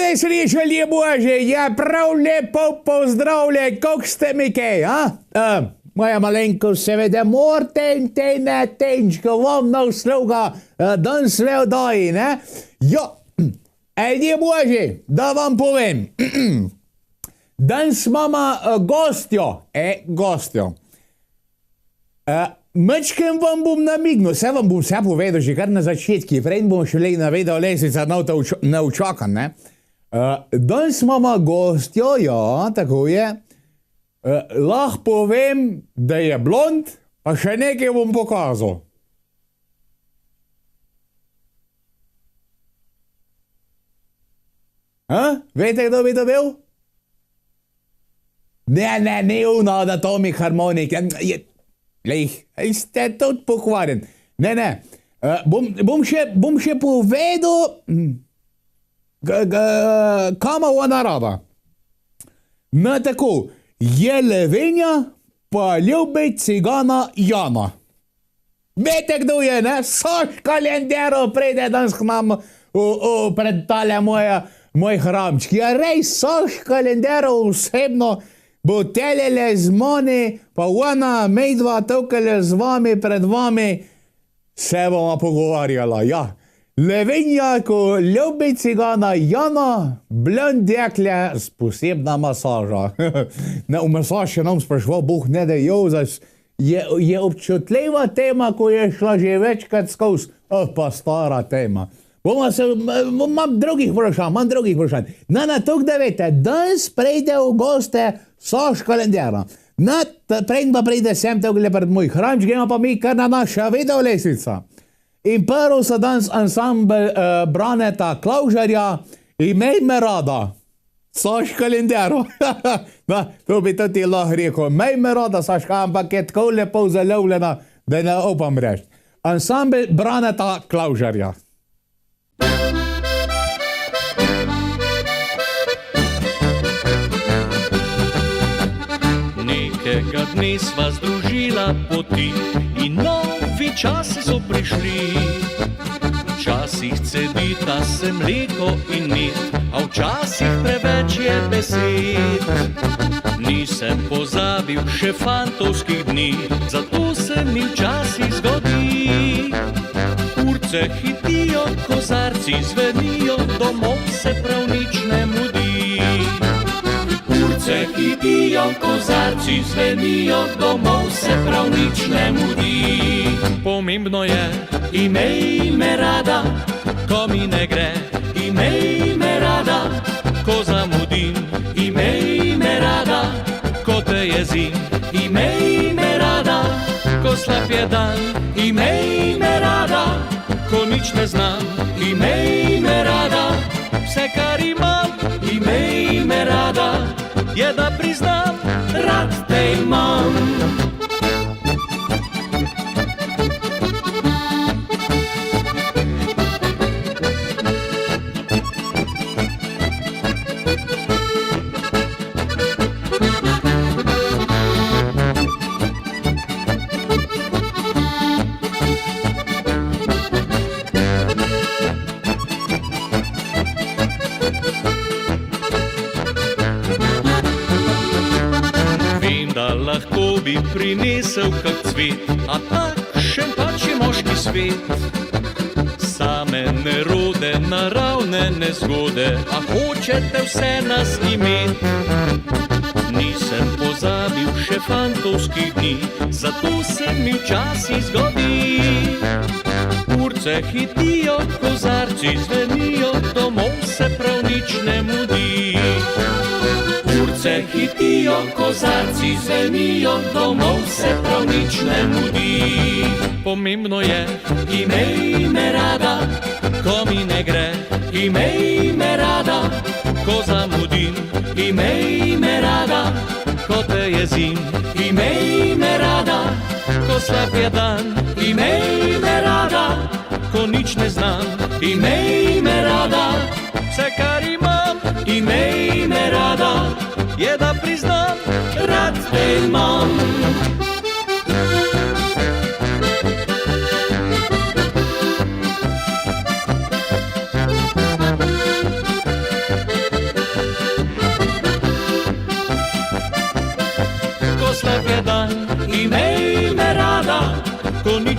Zdravlje, srečalje Bože, ja prav lepo pozdravljen, kako ste mi kaj, a? Moja malenkost seveda morate in te ne tenčko vam na usluga, dan sve oddaji, ne? Jo, ljudje Bože, da vam povem, danes imamo gostjo. Mečkem vam bom namignil, vse vam bom vse povedal, že kar na začetki, prej bom šele navedel lesnica na učakan, ne? Danes imamo gostjo, ja, tako je. Lahko povem, da je blond, pa še nekaj bom pokazal. Veste, kdo bi to bil? Ne, ono, da to mi harmonik. Lej, ste tudi pokvarjen. Ne. Bom še povedal, kama ona rada. No, tako, je levenja, pa ljubi cigana Jana. Vete, kdo je, ne? Saš Kalendero pride danes k nam pred tale moj hramčki. Ja, rej, Saš Kalendero osebno bo telele z mani, pa ona, mejdva, tukaj z vami, pred vami, se bomo pogovarjala, ja. Levenja, ko ljubi cigana Jana, blond dekle s posebna masaža. Ne, v masaž še nam sprašval, Bog ne da Jozef, je občutljiva tema, ko je šla že večkrat skozi, pa stara tema. Imam drugih vprašanj. Na tok, da vete, danes prejde v goste Saš Kalendera. Prej pa prejde sem tukaj pred moj hramč, gremo pa mi kar na naša videolesnica. In prvo so danes ansambl Braneta Klavžarja, Imej me rada, Saš Kalendero. To bi tudi lahko rekel, imej me rada, Saška, ampak je tako lepo zaljubljena, da ne upam reči. Ansambl Braneta Klavžarja. Nekega dne sva združila poti in novi časi so prišli. Včasih cedita se mleko in med, a včasih preveč je besed. Nisem pozabil še fantovskih dni, zato se mi včasih zgodi. Urce hitijo, kozarci zvenijo, domov se prav nič ne mudi. Urce hitijo, kozarci zvenijo, domov se prav nič ne mudi. Pomembno je, imej me rada, ko mi ne gre. Imej me rada, ko zamudim. Imej me rada, ko te jezim. Imej me rada, ko slab je dan. Imej me rada, ko nič ne znam. Imej me rada, vse kar imam. Imej me rada, je da priznam, rad te imam. Lahko bi prinesel kak cvet, a takšen pač je moški svet. Same nerode, naravne nezgode, a hočete vse nas imet. Nisem pozabil še fantovskih dni, zato se mi včasih zgodi. Urce hitijo, kozarci zvenijo, domov se prav nič ne mudi. Urce hitijo, kozarci zvenijo, domov se prav nič ne mudi. Pomembno je, imej me rada, ko mi ne gre. Imej me rada, ko zamudim. Imej me rada, ko te jezim. Imej me rada, ko slab je dan. Imej me rada, ko nič ne znam. Imej me rada, vse kar imam. Imej me rada, je da priznam, rad te imam.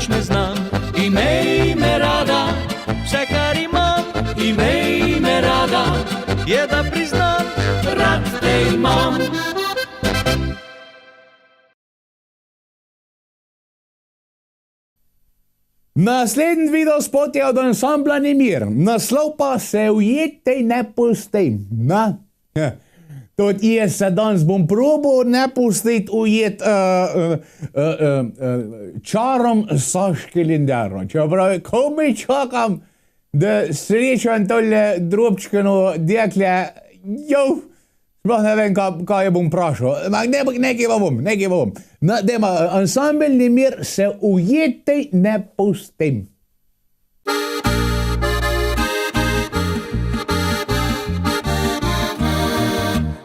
nič ne znam. Imej me rada, vse kar imam. Imej me rada, je da priznam, rad te imam. Naslednji video spot je od ansambla Nemir, naslov pa Se ujeti ne pustim. Tudi jaz se danes bom probal ne pustiti ujet čarom Saške Lindero. Čeprav komaj čakam, da srečam tole drobčkano dekle, sploh ne vem, kaj je bom vprašal. Nekaj pa bom. Dajmo, ansambel Nemir, Se ujeti ne pustim.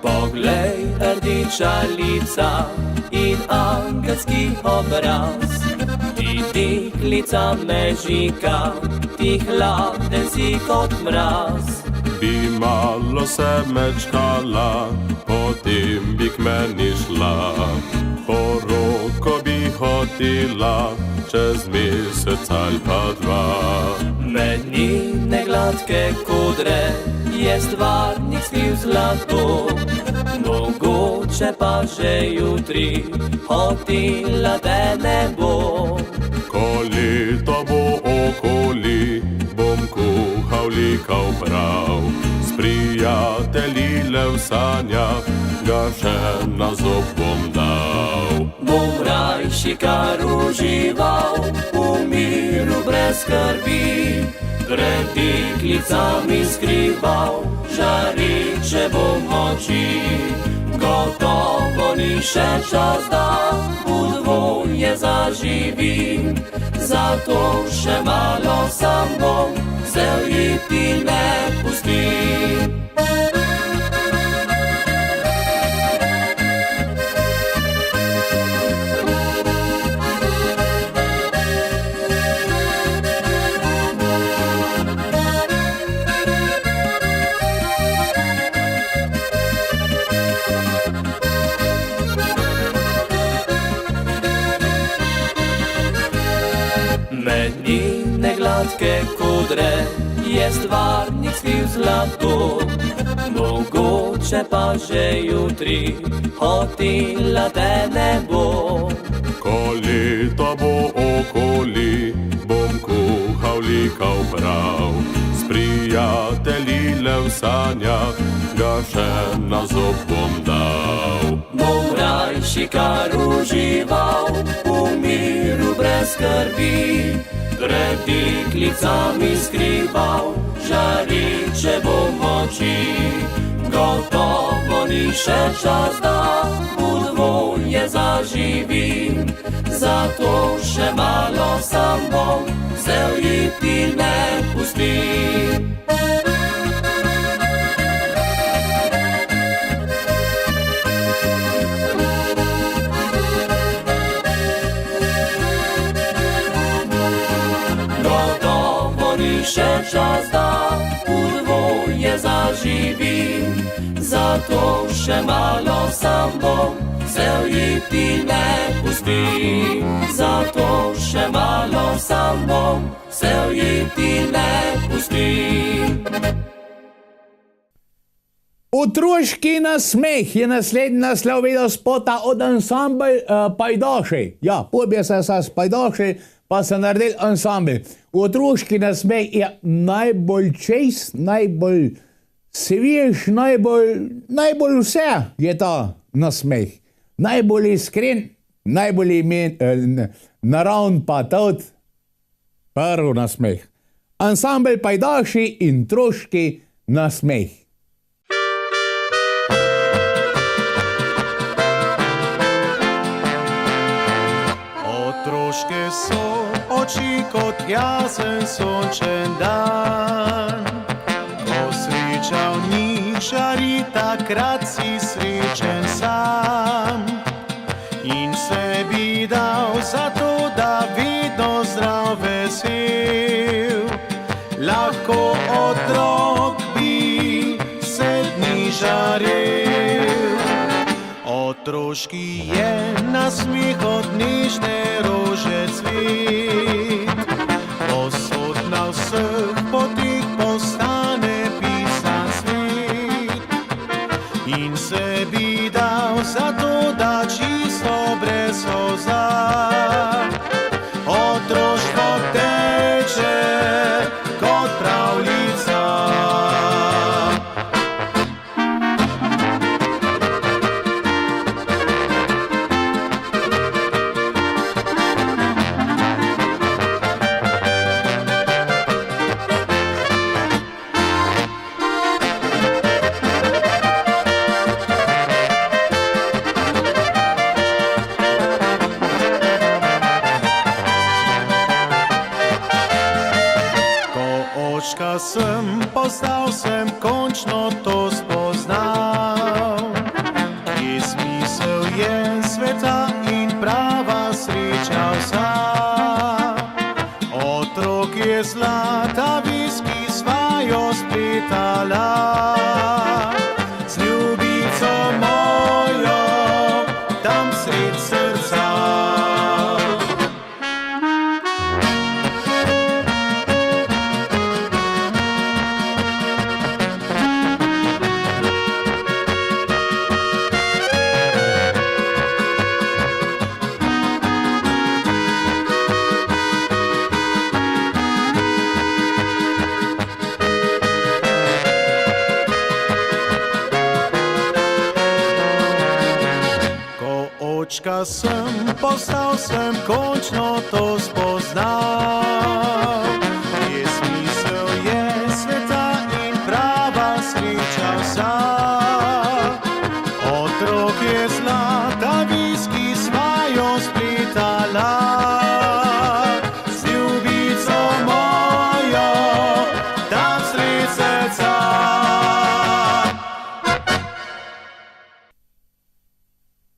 Poglej, rdiča lica in angelski obraz. Ti deklica me žika, ti hladen si kot mraz. Bi malo se mečkala, potem bi k meni šla. Poroko bi hotela, čez mesec ali pa dva. Med njene gladke kodre je stvarnik skriv zlato. Mogoče pa že jutri hotela te ne bo. Ko leto bo okoli, bom kuhal likav prav. S prijatelji le v sanjah, ga še na zob bom dal. Bom rajši kar užival, v miru brez skrbi. Pred deklicami skrival, žareče bom oči. Gotovo ni še čas, da v dvoje zaživim. Zato še malo sam bom, se ujeti ne pustim. Med njene gladke kodre je stvarnik skriv zlato. Mogoče pa že jutri hotela te ne bo. Ko leto bo okoli, bom kuhal likav prav. S prijatelji le v sanjah, ga še na zob bom dal. Bom rajši kar užival, v miru brez skrbi. Pred deklicami skrival, žareče bom oči. Gotovo ni še čas, da v dvoje zaživim. Zato še malo sam bom, se ujeti ne pustim. Še čas, da v dvoje zaživim. Zato še malo sam bom, se ujeti ne pustim. Zato še malo sam bom, se ujeti ne pustim. Otroški nasmeh je naslednji naslov video spota od ansambel Pajdaši. Ja, pobije se s Pajdaši, pa se naredil ansambel. Otroški nasmeh je najbolj čist, najbolj svež, najbolj vse je ta nasmeh. Najbolj iskren, najbolj naravn pa tudi prvi nasmeh. Ansambel Pajdaši in otroški nasmeh. Otroške so oči kot jasen sončen dan. Ko sreča v njih žari, takrat si srečen sam. In se bi dal za to, da vedno zdrav vesel. Lahko otrok bi 7 dni žarel. Otroški je na smih od nežne rože cvet. Posod na vseh potih postane pisan svet. In se bi dal za to, da čisto brez solza otroštvo teče kot pravljica. Očka sem postal, sem končno to spoznal. Kje smisel je sveta in prava sreča vsa. Otrok je zlata viski svajo spletala. Z ljubico mojo tam sred srca. Očka sem postal, sem končno to spoznal. Kje smisel je sveta in prava sreča vsa. Otrok je zlata viski svajo spletala. Z ljubico mojo tam sred srca.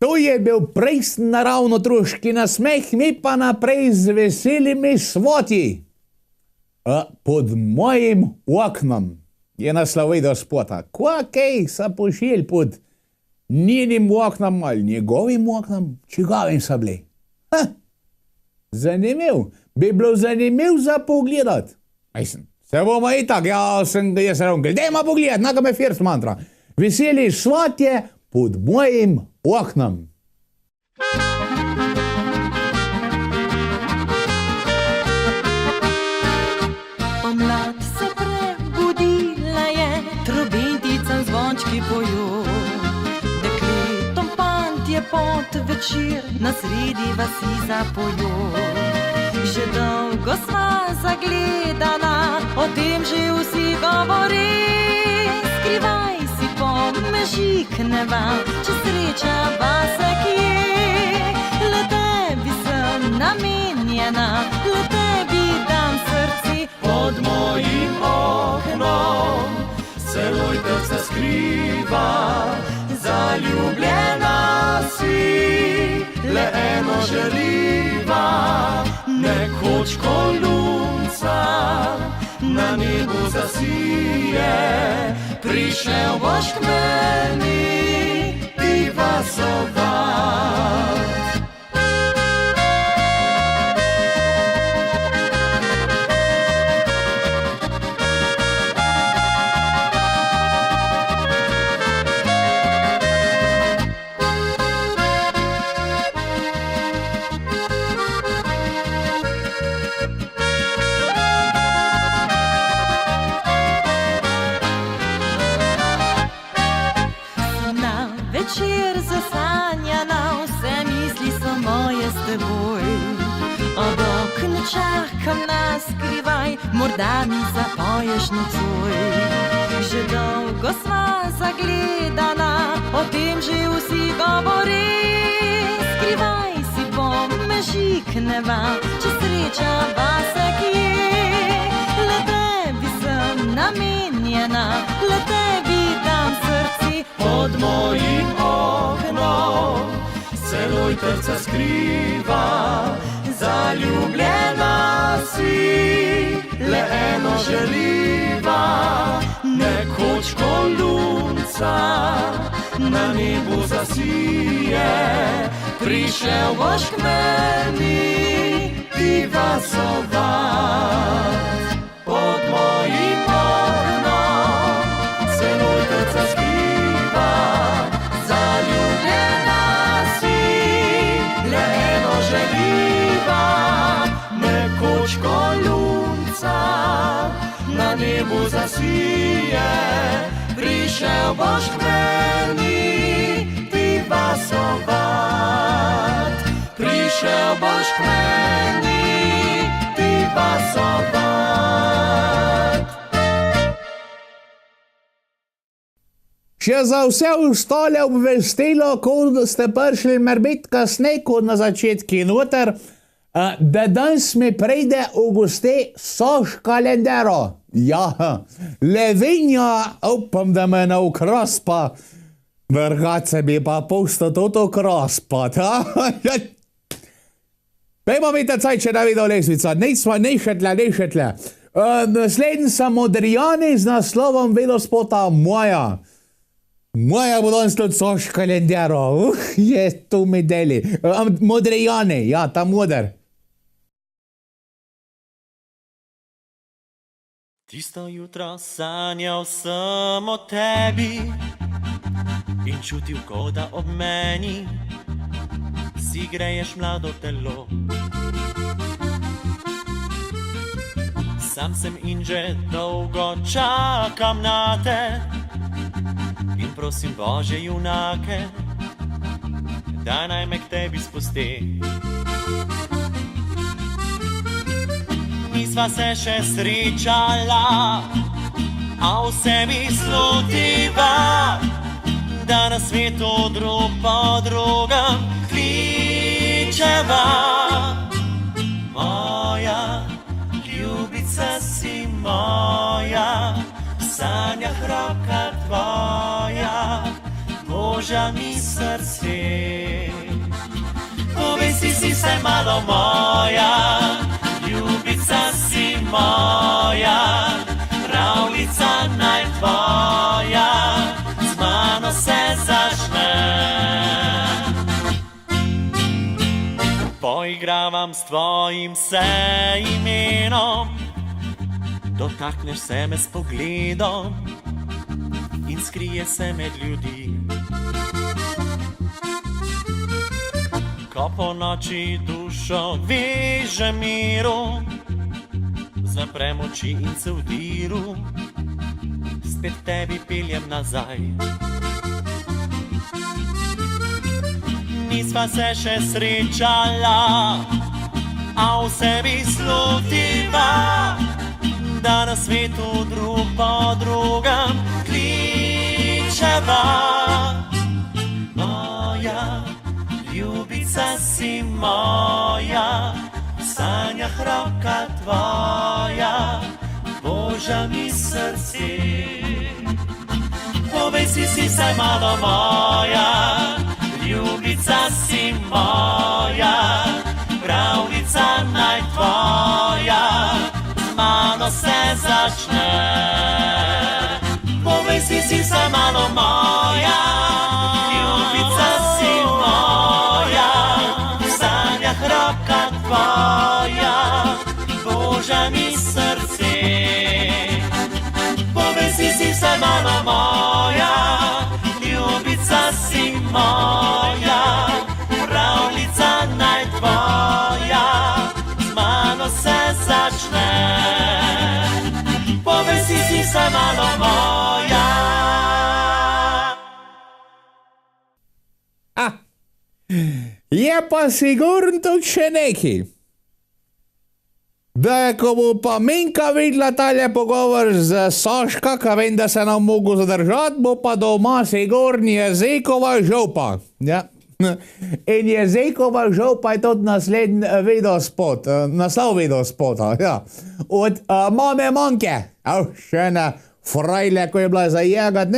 To je bil prejsten naravno troški nasmeh, mi pa naprej z veselimi svoti. Pod mojim oknom je naslov video spota. Kaj sa pošilj pod njenim oknom ali njegovim oknom, čigavim sa bili. Zanimiv, bi bilo zanimiv za pogledat. Se bomo itak, jaz sem rekel, dajmo pogledat, naga me first mantra. Veseli svotje pod mojim oknom. Pomlad se prebudila je, trobenticam zvončki pojo. Dekletom fantje pod večer na sredi vasi zapojo. Že dolgo sva zagledana, o tem že vsi govori. Skrivaj si pomežikneva, če srečava se kje. Le tebi sem namenjena, le tebi dam srci. Pod mojim oknom se lojtrca skriva, zaljubljena si, le eno želiva. Nekoč ko lunca na nebu zasije, prišel boš k meni, divasovat. Večer zasanjana, vse misli so moje s teboj. Ob oknu čakam na skrivaj, morda mi zapoješ nocoj. Že dolgo sva zagledana, o tem že vsi govori. Skrivaj si pomežikneva, če srečava se kje. Le tebi sem namenjena, le tebi dam srci. Pod mojim oknom se lojtrca skriva, zaljubljena si, le eno želiva. Nekoč ko lunca na nebu zasije, prišel boš k meni divasovat. Pod mojim oknom se lojtrca skriva, zaljubljena si, le eno želiva, nekoč ko lunca na nebu zasije, prišel boš k meni divasovat. Prišel boš k meni divasovat. Še za vse ostale obvestilo, ko ste prišli morbiti kasneje kot na začetku noter, da danes mi pride v goste Saš Kalendero. Ja, Levenja, upam, da me ne ukraspa, vrgace bi pa pusto toto kraspat. Pejmo mi ta caj, če da videl lesvica, nešetle. Naslednji sem Modrijani z naslovom velospota Moja. Moja bo danes tudi Saš Kalendero, je to mi deli. Modrijani, ja, ta moder. Tisto jutro sanjal sem o tebi in čutil, kot da ob meni si greješ mlado telo. Sam sem in že dolgo čakam na te in prosim Božje junake, da naj me k tebi spusti. Nisva se še srečala, a v sebi slutiva, da na svetu drug po drugem kličeva. Moja ljubica si moja, v sanjah roka tvoja, Božja mi srce. Povej si se malo moja, ljubica si moja, pravljica naj tvoja, z mano se začne. Poigravam s tvojim se imenom, dotakneš se me s pogledom in skrije se med ljudi. Ko po noči dušo veže miru, zaprem oči in se vdiru, spet tebi peljem nazaj. Nisva se še srečala, a v sebi slutiva, da na svetu drug po drugem kličeva. Moja ljubica si moja, v sanjah roka tvoja, Božja mi srce. Povej si saj malo moja, ljubica si moja, pravljica naj tvoja, z mano se začne. Povej si saj malo moja, ljubica si moja, v sanjah roka tvoja, Božja mi srce. Povej si saj malo moja, ljubica si moja, pravljica naj tvoja, z mano se začne. Povej si saj malo moja. Je pa sigurno tudi še neki. Da, ko bo pa Minka videla tale pogovor z Saška, ka vem, da se nam mogo zadržati, bo pa doma sigurno Jezekova žopa. Ja. In Jezekova žopa je tudi naslednji videospot, naslov videospota, ja. Od mame Manke. Še ena frajle, ko je bila zajegat,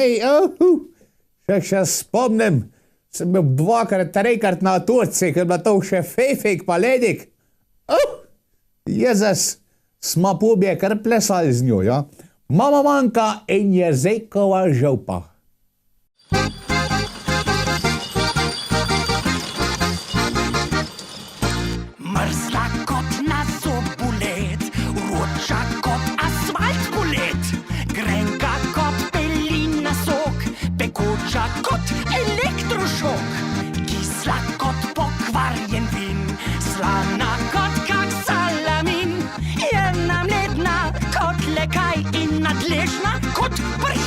še spomnim, sem bil dvakrat, trikrat na Turci, ko je bila to še Fefik pa Ledik. Jezus, smo pobje kar plesali z njo, ja. Mama Manka in Jezekova žopa.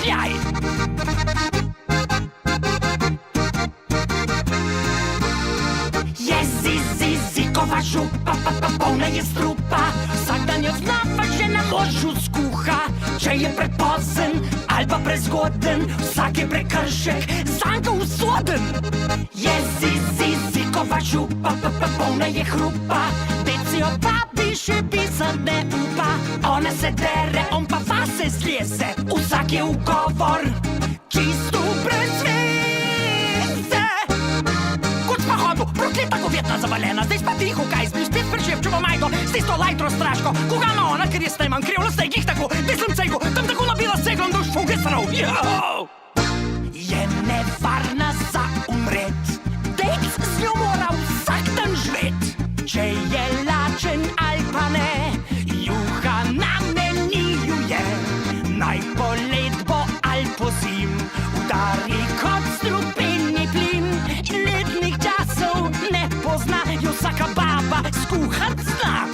ajaj! Zikova župa, polna je strupa. Vsak dan jo znapa, že na možu skuha. Če je prepozen ali pa prezgoden, vsak je prekršek, zanj ga usoden. Je zikova župa, polna je hrupa. Deci jo babi, še pisat ne upa. Ona se dere, on pa vase zleze. Vsak je ugovor, čisto brez veze. Prokleta govjetna zavalena, zdaj spa tiho, kaj zbil, spet prešepčuva majdo, s tisto lajtro straško. Koga ima ona, ker je sneman, krivlo stegih tako, mislim cejgo, tam tako nabila seglom, da už fuge srov. Je nevarna za umret, dejc z njo mora vsak dan žvet. Če je lačen ali pa ne, juha na meniju je. Naj polet bo ali po zim, udari kot strupeni plin. In letnih časov ne pozna, jo vsaka baba skuhat zna.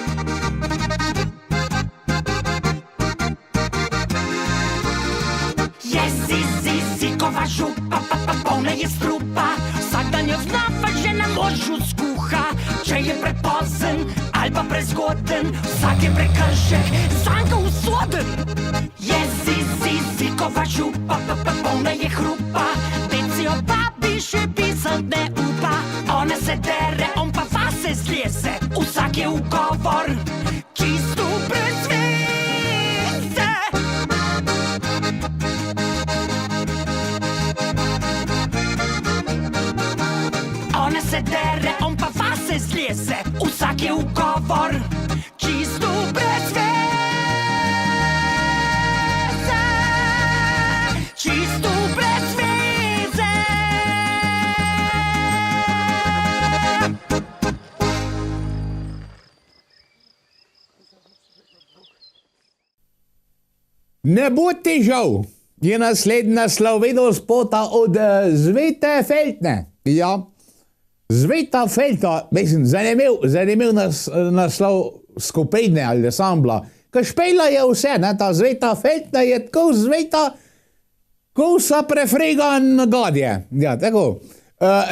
Je zikova župa, polna je strupa. Vsak dan jo znapa, že na možu skuha. Če je prepozen ali pa prezgoden, vsak je prekršek, zanj ga usoden. Je zikova župa, polna je hrupa. Deci jo babi, še pisat ne upa. Ona se dere, on pa vase zleze. Vsak je ugovor, čisto brez veze. Ona se dere, on pa vase zleze. Vsak je ugovor, čisto brez veze. Čisto brez veze. Ne bo težav, je naslednji naslov videospota od Zvete Feltne. Ja, Zveta Feltna, mislim, zanimiv naslov skupine ali ansambla. Ko špela je vse, ne, ta Zveta Feltna je tako zveta, ko sa prefregan gadje. Ja, tako.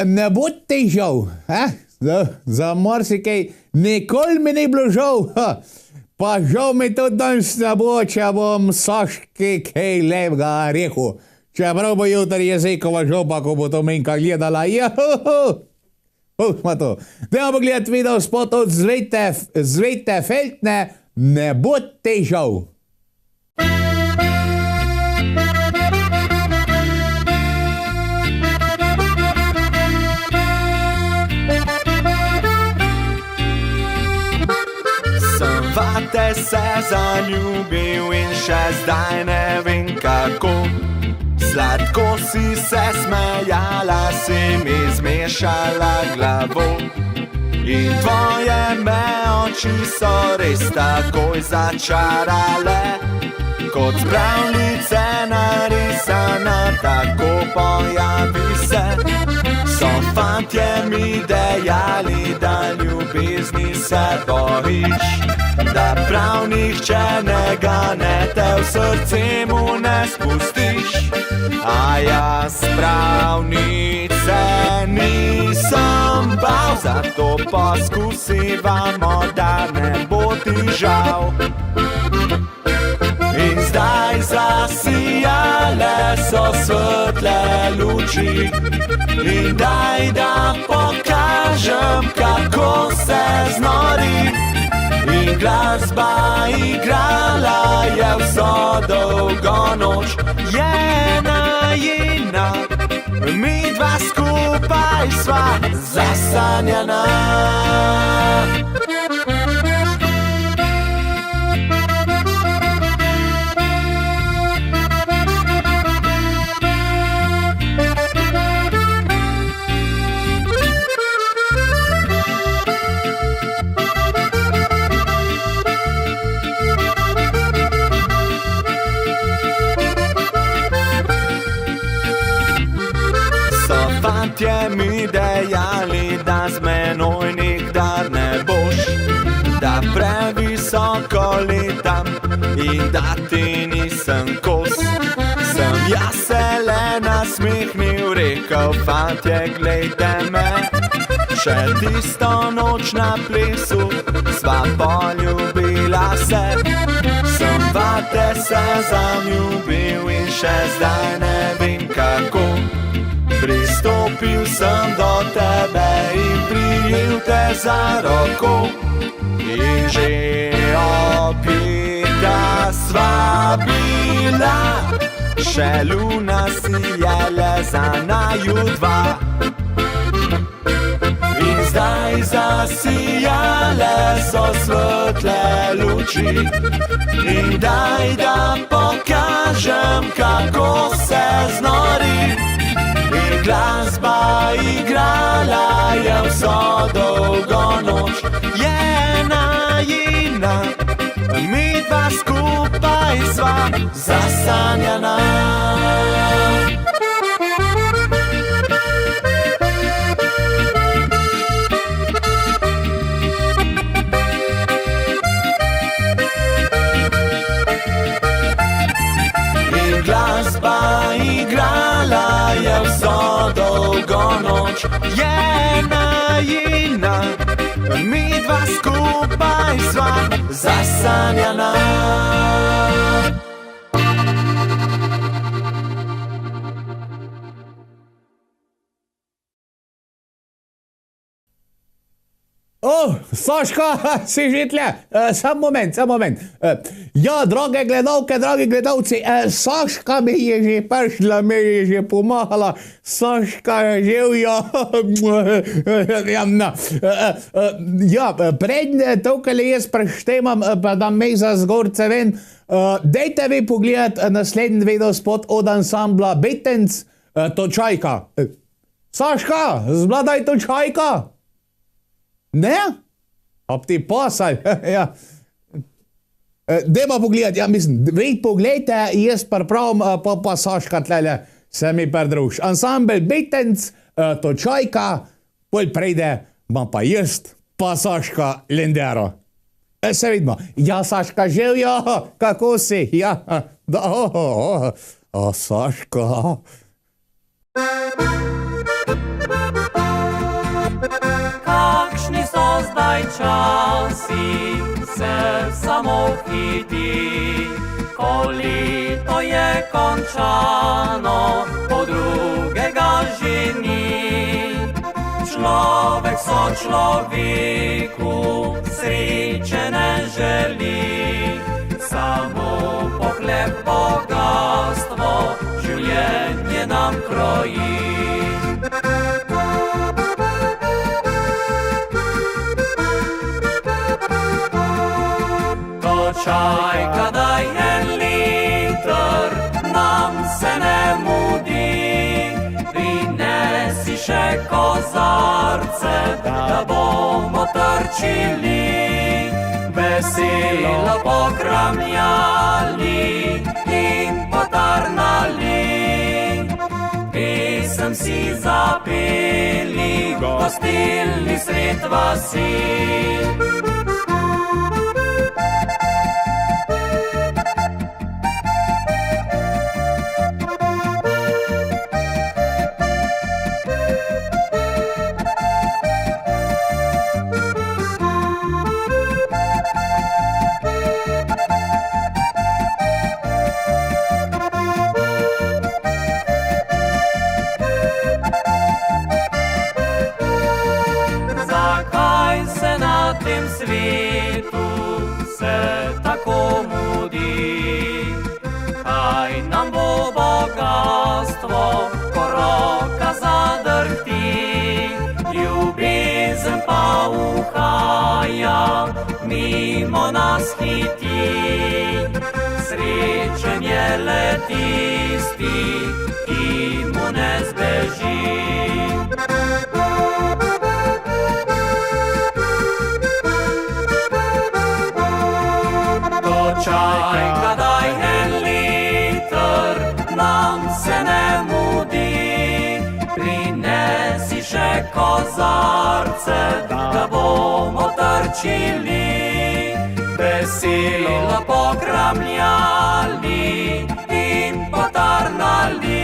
Ne bo težav, za marsikaj, nikoli mi ni bilo žal, pa žal mi tudi danes ne bo, če bom Saški kaj lepega rekel. Čeprav bo jutri jezikova žopa, ko bo to Minka gledala. Pustimo to. Dajmo pogledati video spot od Zvete Feltne, ne bo težav. Vate se zaljubil in še zdaj ne vem kako. Sladko si se smejala, si mi zmešala glavo. In tvoje me oči so res takoj začarale. Kot z pravljice narisana, tako pojavi se. So fantje mi dejali, da ljubezni se bojiš, da prav nihče ne gane, te v srce mu ne spustiš. A jaz pravnice nisem bal, zato poskusivamo, da ne bo ti žal. In zdaj zasijale so svetle luči. In daj, da pokažem, kako se znori. In glasba igrala je vso dolgo noč. Jena, mi dva skupaj sva zasanjana. Fantje mi dejali, da z menoj nikdar ne boš, da previsoko letam in da ti nisem kos. Se Sem jaz se le nasmehnil, rekel, fantje, glejte me. Še tisto noč na plesu sva poljubila se. Sem vate se zaljubil in še zdaj ne vem kako. Pristopil sem do tebe in prijel te za roko. In že opita sva bila, še luna sijala za naju dva. In zdaj zasijale so svetle luči. In daj, da pokažem, kako se znori. In glasba igrala je vso dolgo noč. Je najina, midva skupaj sva zasanjana. Glasba igrala je vso dolgo noč. Je najina, midva skupaj sva zasanjana. Saška, si že tle? Sam moment. Ja, drage gledalke, dragi gledalci, Saška mi je že prišla, mi je že pomahala. Saška je živja. Prednje tokaj jaz preštemam, pa da me za zgorce ven. Dejte vi pogledat naslednji video spot od ansambla Betenc, Točajka. Saška, zbladaj Točajka. Ne? Ob ti posaj, ja. Dejmo pogledati, ja, mislim, vi pogledajte, jaz pripravim, pa Saška tlele se mi pridruž. Ansambel Betenc, Točajka, pol prejde, bom pa jaz, pa Saška Lendero. Se vidimo. Ja, Saška, živjo, kako si? Ja, Saška. Kakšni so zdaj časi, se samo hiti, ko leto je končano, po drugega že ni. Človek so človeku sreče ne želi, samo pohleb bogatstvo življenje nam kroji. Točajka, daj en liter, nam se ne mudi. Prinesi še kozarce, da bomo trčili. Veselo pokramljali in potarnali. Pesem si zapeli, gostilni sred vasi. Svetu se tako mudi, kaj nam bo bogatstvo, ko roka zadrhti, ljubezen pa uhaja, mimo nas hiti. Srečen je le tisti, ki mu ne zbeži. Točajka, daj en liter, nam se ne mudi. Prinesi še kozarce, da bomo trčili. veselo pokramljali in potarnali.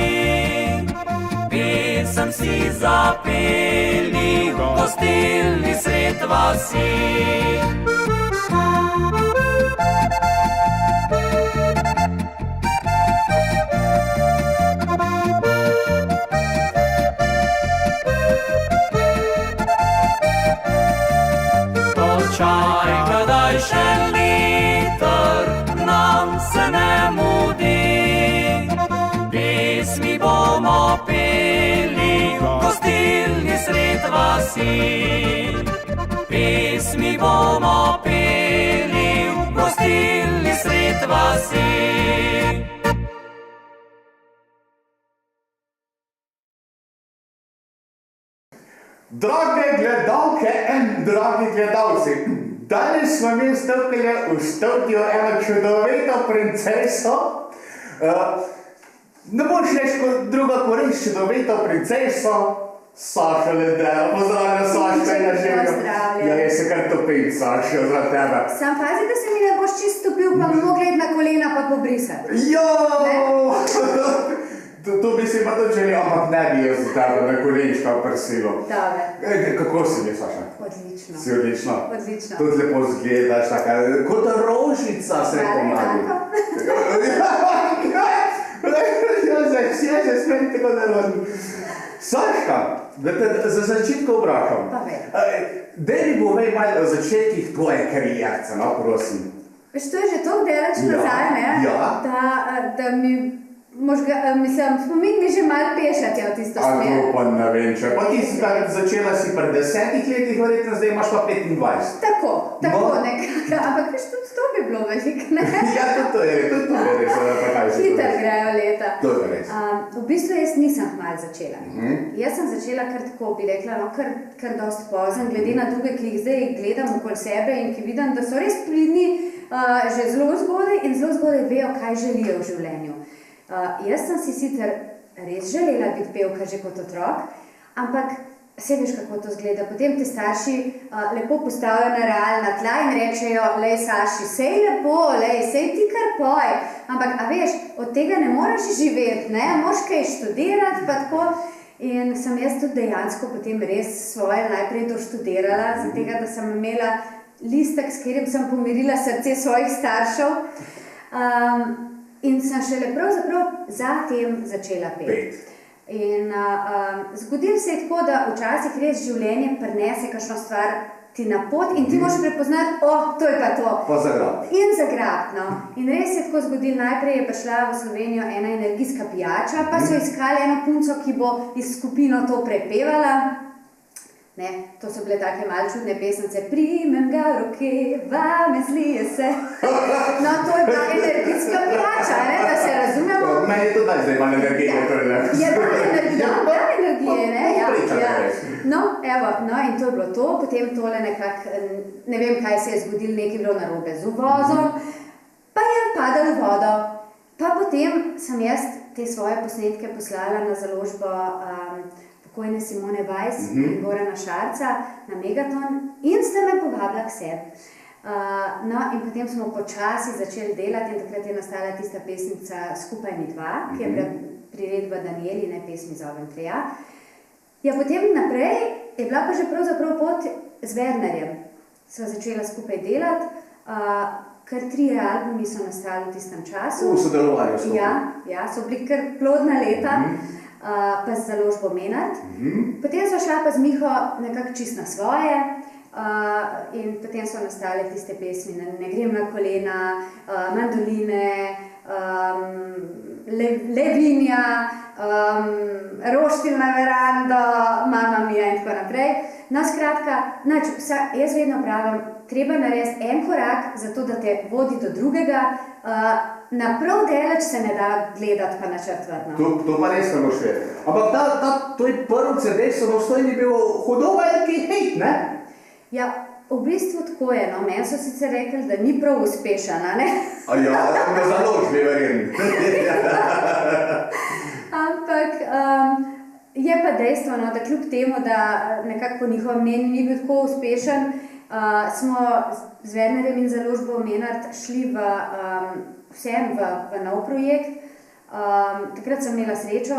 Pesem si zapeli, gostilni sred vasi. Čaj, kadaj še liter, nam se ne mudi. Pesmi bomo peli, gostilni sred vasi. Pesmi bomo peli, gostilni sred vasi. Drage gledalke in dragi gledalci, danes smo mi stopili v studio eno čudovito princeso. Ne boš reči kot druga kot res čudovito princeso, Saša Ledela. Pozdravljam, Saška, ja živim. Ja, jaz se kar topim, Saša, za tebe. Sam pazi, da se mi ne boš čist stopil, pa mi mogla iti na kolena pa pobrisati. Jo! To bi si pa to želel, ampak ne bi jaz za tebe na kolenčka prsilo. Dobre. Kako si mi, Saša? Odlično. Si odlično? Odlično. Tudi lepo zgledaš, taka, kot rožica se pomladi. Ja, se smem tako narodim. Saška, da te za začetko vprašam. Daj mi povej malo o začetkih tvoje karijerce, no, prosim. Veš, to je že toliko delač nazaj, ne? Ja. Da mi spomin mi že malo pešati v tisto smer. A to pa ne vem, če. Pa ti si začela si pri 10 letih, verjetno zdaj imaš pa 25. Tako nekako, ampak veš, tudi to bi bilo veliko, ne? Ja, to je res, pa kaj si. Hiter grejo leta. To je res. V bistvu jaz nisem malo začela. Jaz sem začela kar tako, bi rekla, no, kar dosti pozno, glede na druge, ki jih zdaj gledam okoli sebe in ki vidim, da so res pridni že zelo zgodaj in zelo zgodaj vejo, kaj želijo v življenju. Jaz sem si sicer res želela biti pevka že kot otrok, ampak saj veš, kako to zgleda. Potem te starši lepo postavijo na realna tla in rečejo, lej Saši, sej lepo, lej, sej ti kar poj, ampak a veš, od tega ne moreš živeti, ne, moraš kaj študirati, pa tako. In sem jaz tudi dejansko potem res svoje najprej doštudirala, zaradi tega, da sem imela listek, s katerim sem pomirila srce svojih staršev. In sem šele pravzaprav zatem začela peti. In zgodilo se je tako, da včasih res življenje prinese kakšno stvar ti na pot in ti moraš prepoznati, to je pa to. Pa zagrabiti. In zagrabiti, no. In res se je tako zgodilo, najprej je prišla v Slovenijo ena energijska pijača, pa so iskali eno punco, ki bo iz skupino to prepevala. Ne, to so bile take malo čudne pesnice. Primem ga v roke, vame zlije se. No, to je bila energijska pijača, ne, da se razumemo. Meni je to daj zdaj malo energije. Je bila energije, ne? Ja. No, evo, no in to je bilo to. Potem tole nekako, ne vem, kaj se je zgodilo, nekaj bilo narobe z uvozom, pa je padal v vodo. Pa potem sem jaz te svoje posnetke poslala na založbo pokojne Simone Weiss in Gorana Šarca na Megaton in sta me povabila k sebi. No, in potem smo počasi začeli delati in takrat je nastala tista pesnica Skupaj mi dva, ki je bila priredba Danieline pesmi za Oventrija. Ja, potem naprej je bila pa že pravzaprav pot z Wernerjem. Sva začela skupaj delati, kar 3 albumi so nastali v tistem času. V sodelovanju skupaj. Ja, so bili kar plodna leta. Pa z založbo Menard. Potem so šla pa z Miho nekako čist na svoje in potem so nastale tiste pesmi Ne grem na kolena, Mandoline, Levinja, Roštilj na verando, Mama mia in tako naprej. No, skratka, jaz vedno pravim, treba narediti en korak za to, da te vodi do drugega. Na prav deleč se ne da gledati pa načrtvati. To pa res ne boš vedeti. Ampak to je prvi CD, so dostojni bil hudo veliki hejt, ne? Ja, v bistvu tako je, no. Meni so sicer rekli, da ni prav uspešen, a ne? A ja, na založbi verjem. Ampak je pa dejstvo, no, da kljub temu, da nekako po njihovem mnenju ni bil tako uspešen, smo z Wernerjem in založbo Menard šli v nov projekt. Takrat sem imela srečo,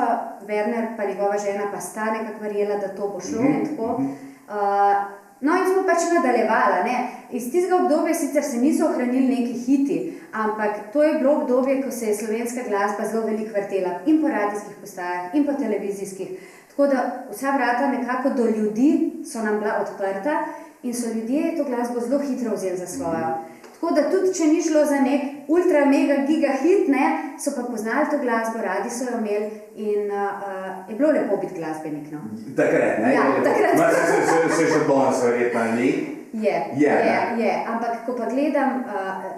Werner pa njegova žena pa sta nekako verjela, da to bo šlo in tako. No in smo pač nadaljevali, ne. Iz tistega obdobja sicer se niso ohranili neki hiti, ampak to je bilo obdobje, ko se je slovenska glasba zelo veliko vrtela in po radijskih postajah in po televizijskih. Tako da vsa vrata nekako do ljudi so nam bila odprta in so ljudje to glasbo zelo hitro vzeli za svojo. Tako da tudi, če ni šlo za nek ultra, mega, giga hit, ne, so pa poznali to glasbo, radi so jo imeli in je bilo lepo biti glasbenik, no. Takrat, ne? Ja, takrat. Se še danes verjetno ni? Je. Ampak, ko pa gledam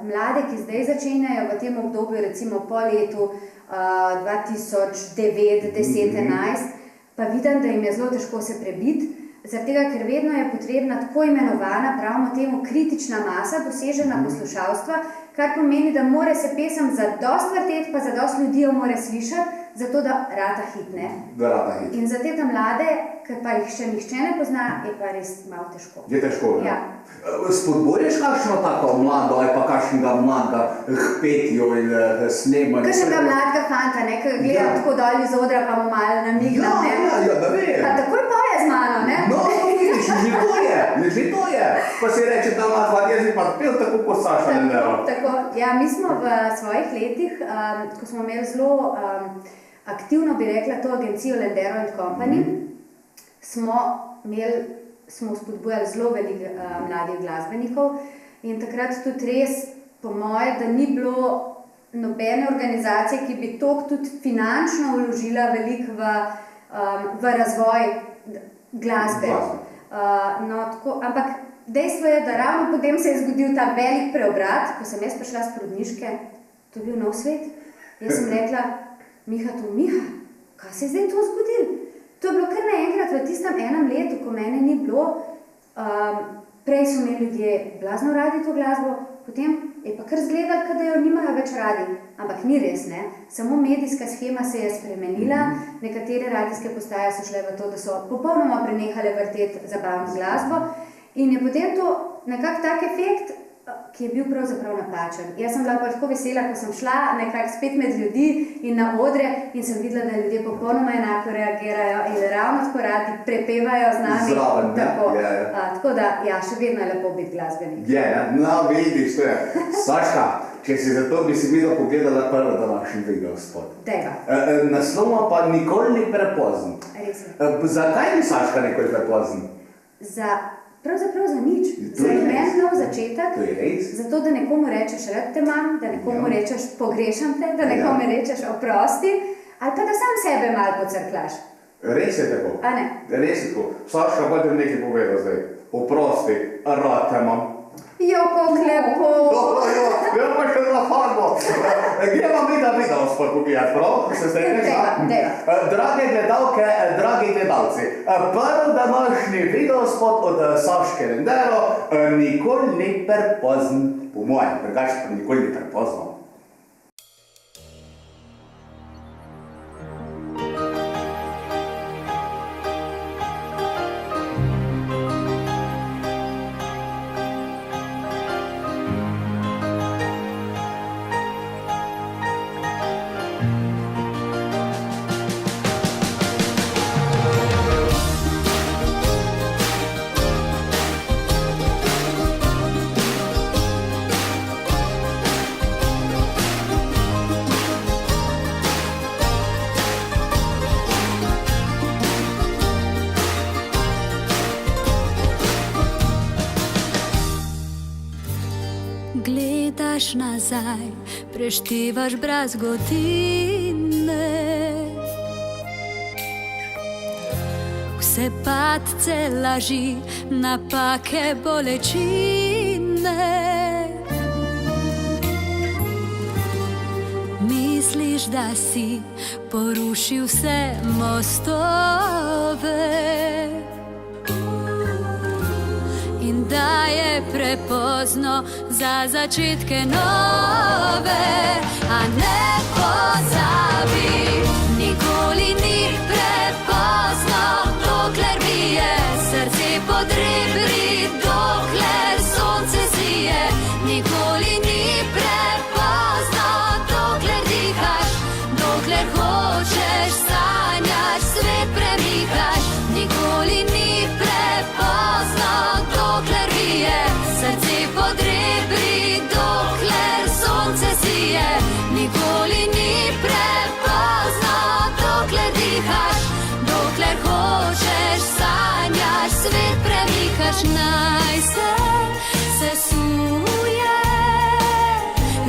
mlade, ki zdaj začenjajo v tem obdobju, recimo po letu 2009, 10, 11, pa vidim, da jim je zelo težko se prebiti, zaradi tega, ker vedno je potrebna tako imenovana, pravimo temu, kritična masa, dosežena poslušalstva, kar pomeni, da mora se pesem zadost vrteti, pa zadost ljudi jo mora slišati, zato da rata hit, ne? Da rata hit. In za te tam mlade, ker pa jih še nihče ne pozna, je pa res malo težko. Je težko, ne? Ja. Spodbujaš kakšno tako mlado ali pa kakšnega mladega k petju in snemanju? Kakšnega mladega fanta, ne, ki gledam tako dol iz odra, pa mu malo namignam, ne? Ja, da vem. Pa takoj poje z mano, ne? No, vidiš, že to je. Pa si reče, da ima 2 jezik, pa pel tako kot Saša Lendero. Tako. Ja, mi smo v svojih letih, ko smo imeli zelo aktivno, bi rekla, to agencijo Lendero & Company, smo spodbujali zelo veliko mladih glasbenikov in takrat tudi res, po moje, da ni bilo nobene organizacije, ki bi toliko tudi finančno vložila veliko v razvoj glasbe. Ampak dejstvo je, da ravno potem se je zgodil ta velik preobrat, ko sem jaz prišla s porodniške, to je bil nov svet. Jaz sem rekla, Miha, kaj se je zdaj to zgodilo? To je bilo kar naenkrat v tistem enem letu, ko mene ni bilo, prej so imeli ljudje blazno radi to glasbo, potem je pa kar zgledali, da jo nimajo več radi. Ampak ni res, ne. Samo medijska shema se je spremenila, nekatere radijske postaje so šle v to, da so popolnoma prenehale vrteti zabavno glasbo in je potem to nekak tak efekt, ki je bil pravzaprav napačen. Jaz sem bila pa tako vesela, ko sem šla nekako spet med ljudi in na odre in sem videla, da ljudje popolnoma enako reagirajo in ravno tako radi prepevajo z nami. Zraven, ne? Tako da, ja, še vedno je lepo biti glasbenik. No, vidiš, to je. Saška, če si zato bi si videla pogledala prvi današnji video spot. Dejva. Naslova pa nikoli ni prepozn. Res je. Zakaj ni Saška nikoli prepozn? Pravzaprav za nič. Za imen nov začetek, to je res. Zato, da nekomu rečeš rad te imam, da nekomu rečeš pogrešam te, da nekomu rečeš oprosti, ali pa da sam sebe malo pocrklaš. Res je tako. A ne? Res je tako. Saška, pa ti nekaj povedal zdaj. Oprosti, rad te imam. Kako lepo. Ja, pa še na farbo. Gremo video spod pogledati, prav? Dejva. Drage gledalke, dragi gledalci, prvi današnji video spot od Saške Lendero nikoli ni prepozn. Po mojem, drugače pa nikoli ni prepozno. Gledaš nazaj, preštevaš brazgotine, vse padce, laži, napake, bolečine. Misliš, da si porušil vse mostove in da je prepozno za začetke nove, a ne pozabi, nikoli ni prepozno, dokler bije srce pod rebri, dokler dihaš, dokler hočeš, sanjaš, svet premikaš, naj se sesuje,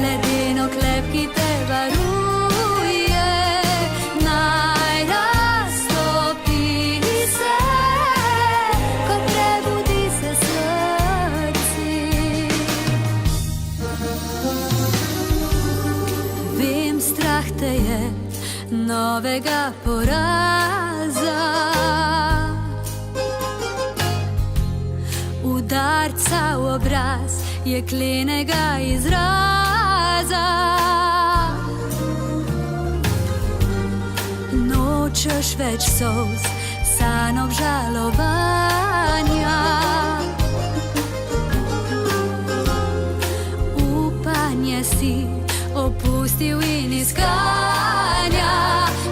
ledeno klep, ki te varuje, naj raztopi se, ko prebudi se srci. Vem, strah te je novega poraza, udarca v obraz jeklenega izraza. Nočeš več solz, sanj obžalovanja, upanje si opustil in iskanja,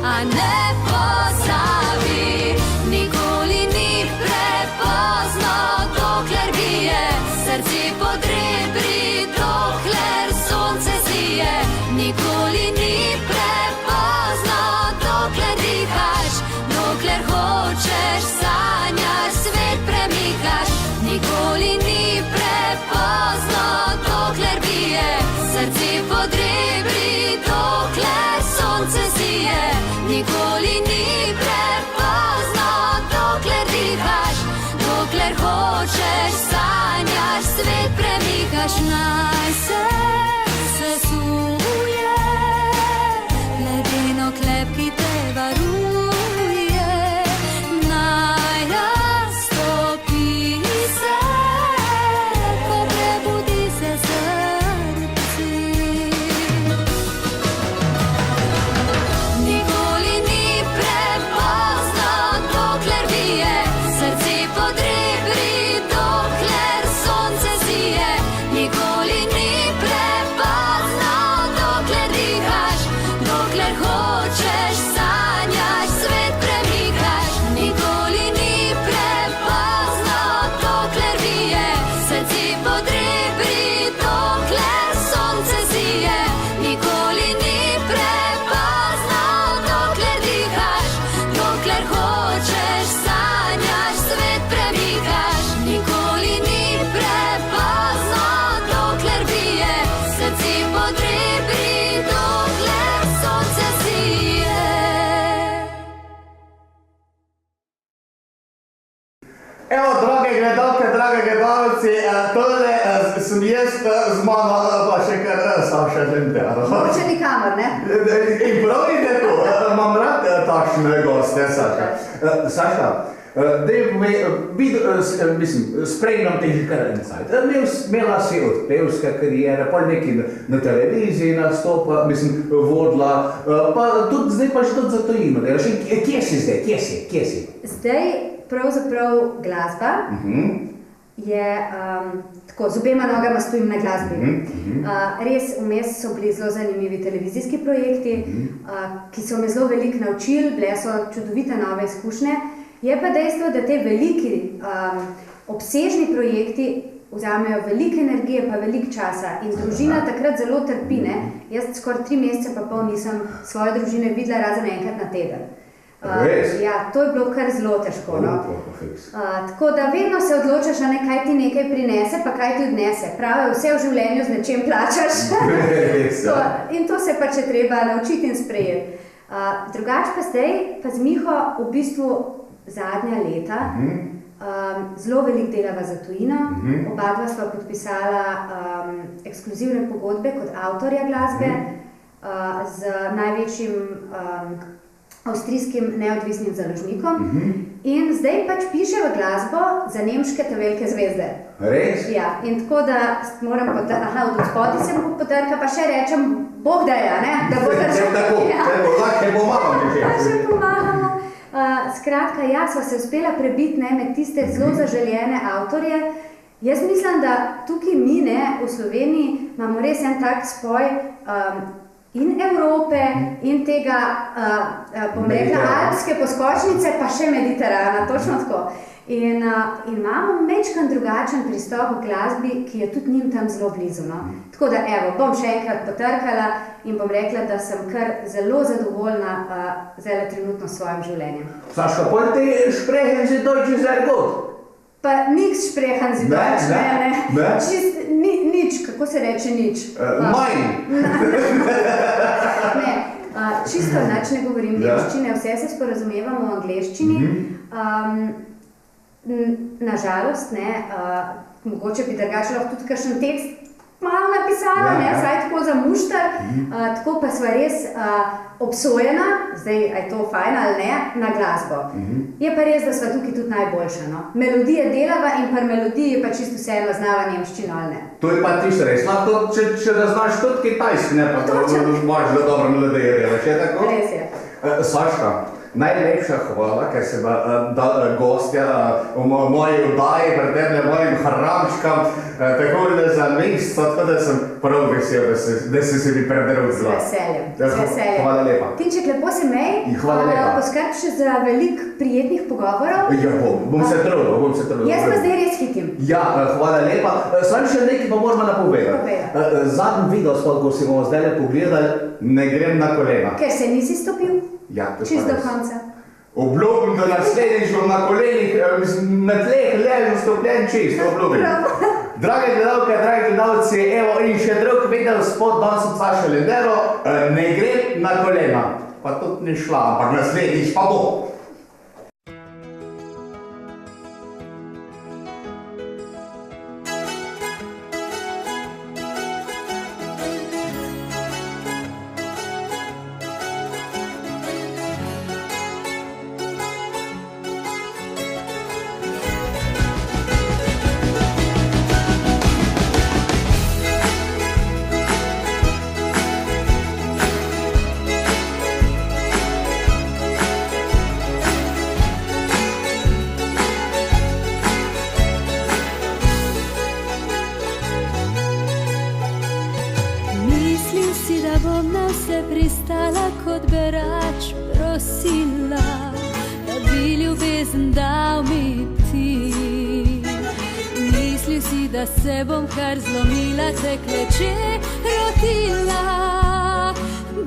a ne pozabi, nikoli ni prepozno, dokler bije srce pod rebri, dokler sonce sije, nikoli ni prepozno, dokler dihaš, dokler hočeš, sanjaš, svet premikaš, nikoli ni prepozno, dokler bije srce pod rebri, dokler sonce sije, nikoli ni prepozno, dokler dihaš, dokler hočeš, sanjaš, svet premikaš, naj se sesuje, ledeno klep, ki te varuje, naj raztopi se, ko prebudi se srci. Nikoli ni prepozno, dokler bije srce pod rebri, dokler sonce sije, nikoli ni prepozno, dokler dihaš, dokler hočeš, sanjaš, svet premikaš, nikoli ni prepozno, dokler bije srce pod rebri, dokler sonce sije, nikoli ni prepozno, dokler dihaš, dokler hočeš, sanjaš, svet premikaš, nikoli ni prepozno, dokler bije srce pod rebri, dokler sonce sije. Evo, drage gledalke, drage gledalci, tole sem jaz z mano, pa še kar Saša Ženter. Mogoče nikamor, ne? In prav je to, imam rad takšne goste, Saša. Saša, spremljam te že kar en cajt. Imela si odpevska karijera, pa nekaj na televiziji nastopa, vodila, pa tudi zdaj pa še tudi za tujino delaš. Kje si zdaj, kje si? Zdaj pravzaprav glasba je, tako, z obema nogama stojim na glasbi. Res, vmes so bili zelo zanimivi televizijski projekti, ki so me zelo veliko naučili, bile so čudovite nove izkušnje. Je pa dejstvo, da te veliki, obsežni projekti vzamejo veliko energije pa veliko časa in družina takrat zelo trpi, ne. Jaz skoraj 3 mesece pa pol nisem svoje družine videla razen enkrat na teden. Ja, to je bilo kar zelo težko, no. Tako da vedno se odločaš, kaj ti nekaj prinese, pa kaj ti odnese. Pravijo, vse v življenju z nečem plačaš. In to se pač je treba naučiti in sprejeti. Drugače pa zdaj, pa z Miho v bistvu zadnja leta zelo veliko delava za tujino. Obadva sva podpisala ekskluzivne pogodbe kot avtorja glasbe z največjim avstrijskim neodvisnim založnikom in zdaj pač piševa glasbo za nemške te velike zvezde. Res? Ja, in tako da moram od spodaj se potrka, pa še rečem, Bog da je, ne? Da bo tako, lahko pomagamo že. Še pomagamo. Skratka, ja, sva se uspela prebiti med tiste zelo zaželjene avtorje. Jaz mislim, da tukaj mi, v Sloveniji, imamo res en tak spoj in Evrope in tega, bom rekla, alpske poskočnice, pa še Mediterana, točno tako. In imamo mečkan drugačen pristop v glasbi, ki je tudi njim tam zelo blizu. No? Tako da, evo, bom še enkrat potrkala in bom rekla, da sem kar zelo zadovoljna zdaj trenutno s svojim življenjem. Saška, pol ti sprechen si Deutsche sehr gut? Pa nič sprechen si Deutsch, ne. Čist, nič, kako se reče nič? Ne, čisto nič ne govorim nemščine, vse se sporazumevamo v angleščini. Nažalost, ne, mogoče bi drugače lahko tudi kakšen tekst malo napisala, ne, vsaj tako za muštar, tako pa sva res obsojena, zdaj, a je to fajn ali ne, na glasbo. Je pa res, da sva tukaj tudi najboljša, no. Melodije delava in par melodiji pa čisto vseeno znava nemščino ali ne. To je pa tisto res, lahko, če da znaš tudi kitajski, ne pa to, moraš da dobro melodije delaš, je tako? Res je. Saška, najlepša hvala, ker si gostja v moji oddaji, pred tebe mojim hramčkam, tako da za mesec, tako da sem prav vesel, da si se mi predrudila. Z veseljem. Hvala lepa. Tinček, lepo si mej, poskrb še za veliko prijetnih pogovorov. Ja, bom se trudil. Jaz pa zdaj res hitim. Ja, hvala lepa. Sam še nekaj pa moramo napovedati. Zadnji video spod, ko si bomo zdaj pogledali, ne grem na kolena. Ker se nisi stopil? Ja, to je čist do konca. Obljubim, da naslednjič bom na kolenih, na tleh ležem stopljen čist, obljubim. Drage gledalke, dragi gledalci, evo in še drug video spod, danes sem Saša Lendero, ne grem na kolena. Pa tudi ni šla, ampak naslednjič pa bo. Pristala kot berač, prosila, da bi ljubezen dal mi ti. Mislil si, da se bom kar zlomila, te kleče rotila,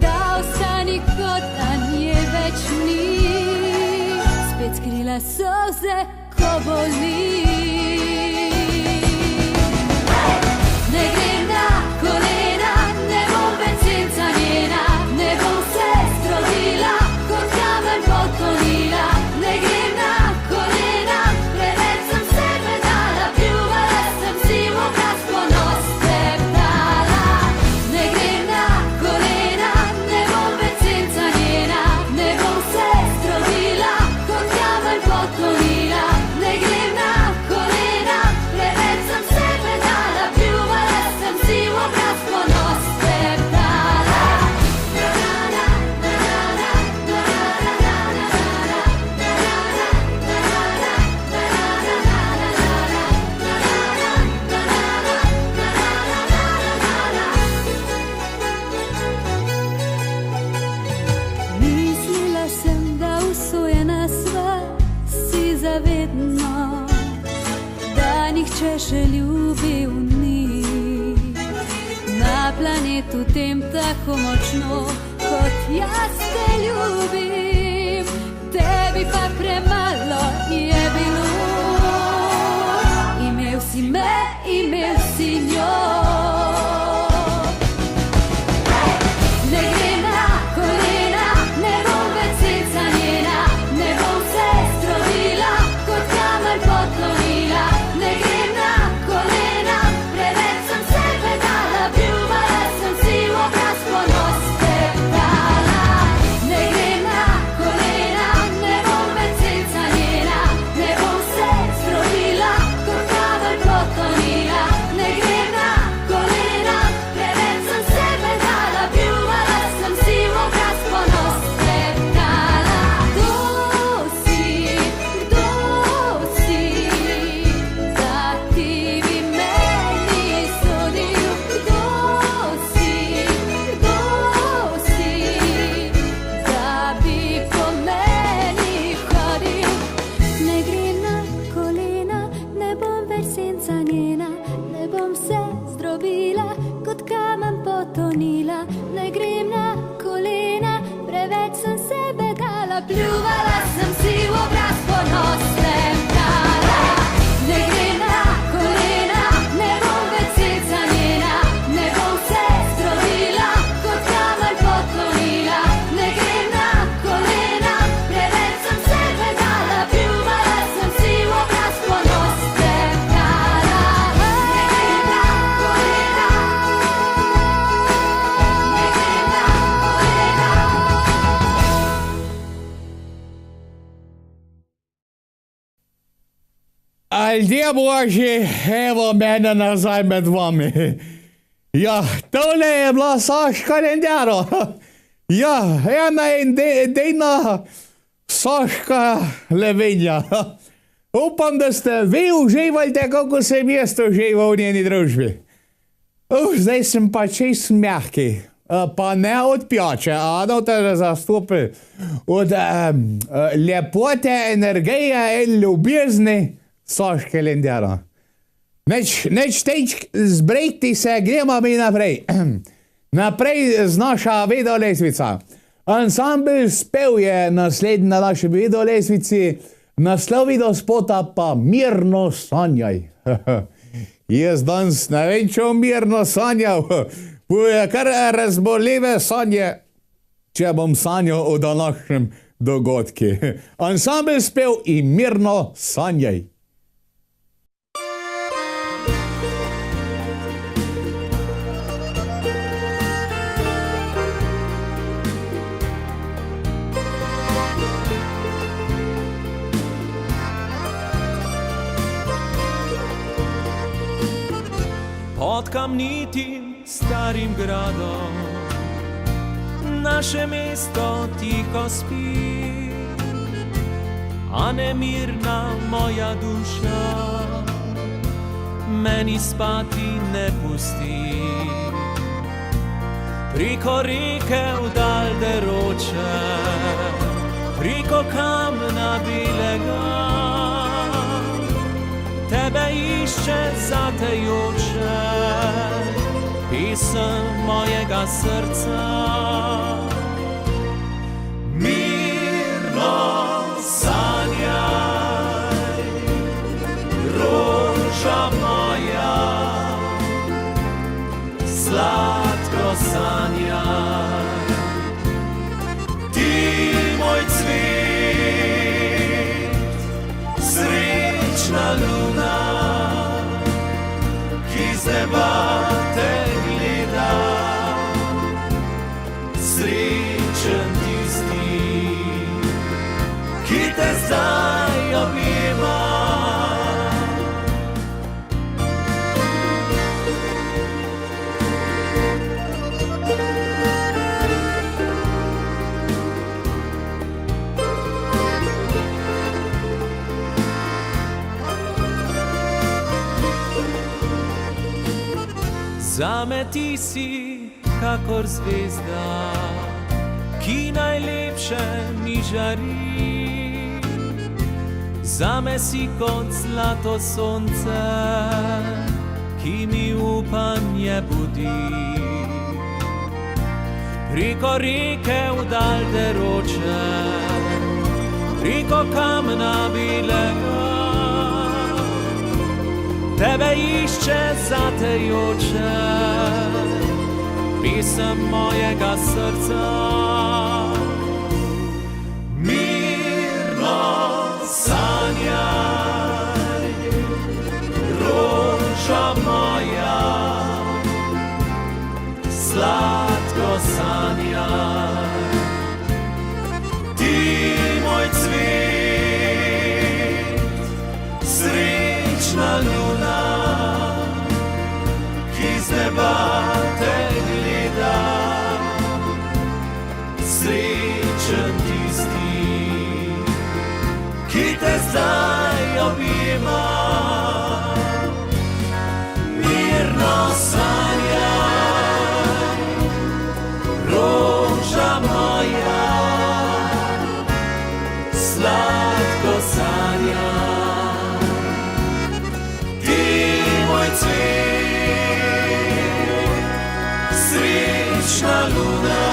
da ostani kot da nje več ni. Spet skrila solze, ko boli. Ne grem na kolena, ne bom več senca njena, ne bom se strodila, kot kamen potonila. Ne grem na kolena, preveč sem sebe dala, pljuvala sem si v obraz, ponos teptala. Ne grem na kolena, ne bom več senca njena, ne bom se strodila, kot kamen potonila. Ne grem na kolena, preveč sem sebe dala, pljuvala sem si v obraz, ponos teptala. Mislila sem, da usojena sva si zavedno, da nihče še ljubil ni na planetu tem tako močno, kot jaz te ljubim. Tebi pa premalo je bilo. Imel si me, imel si njo. Ne grem na kolena, ne bom več senca njena, ne bom se strodila, kot kamen potonila. Ne grem na kolena, preveč sem sebe dala, pljuvala sem si v obraz, ponos teptala. Ne grem na Ljudje božji, evo mene nazaj med vami. Ja, tole je bila Saška Lendero. Ja, ena in edina Saška Levenja. Upam, da ste vi uživali tako, kot sem jaz užival v njeni družbi. Zdaj sem pa čist mehki. Pa ne od pijače, Ano te zastopi. Od lepote, energije in ljubezni Saške Lendero. Neč teč zbrejti se, gremo mi naprej. Naprej z naša videolestvica. Ansambl Spev je naslednji na naši videolestvici. Naslov videospota pa Mirno sanjaj. Jaz danes ne vem, če bom mirno sanjal. Boje kar razboljive sanje, če bom sanjal o današnjem dogodki. Ansambl Spev in Mirno sanjaj. Pod kamnitim starim gradom naše mesto tiho spi, a nemirna moja duša meni spati ne pusti. Priko reke vdal deroče, priko kamna bilega, tebe išče zatejoče, pisem mojega srca. Mirno sanjaj, roža moja, sladko sanjaj, ti moj cvet, srečna luna, ki z neba te gleda, srečen tisti, ki te zdaj objema. Zame ti si kakor zvezda, ki najlepše mi žari. Zame si kot zlato sonce, ki mi upanje budi. Priko reke vdal deroče, priko kamna bilega, tebe išče zatejoče, pisem mojega srca. Mirno sanjaj, roža moja, sladko sanjaj, ti moj cvet, srečna luna, ki z neba te gleda, srečen tisti, ki te zdaj objema. Mirno sanjaj, roža moja, sladko sanjaj, ti moj cvet, srečna luna,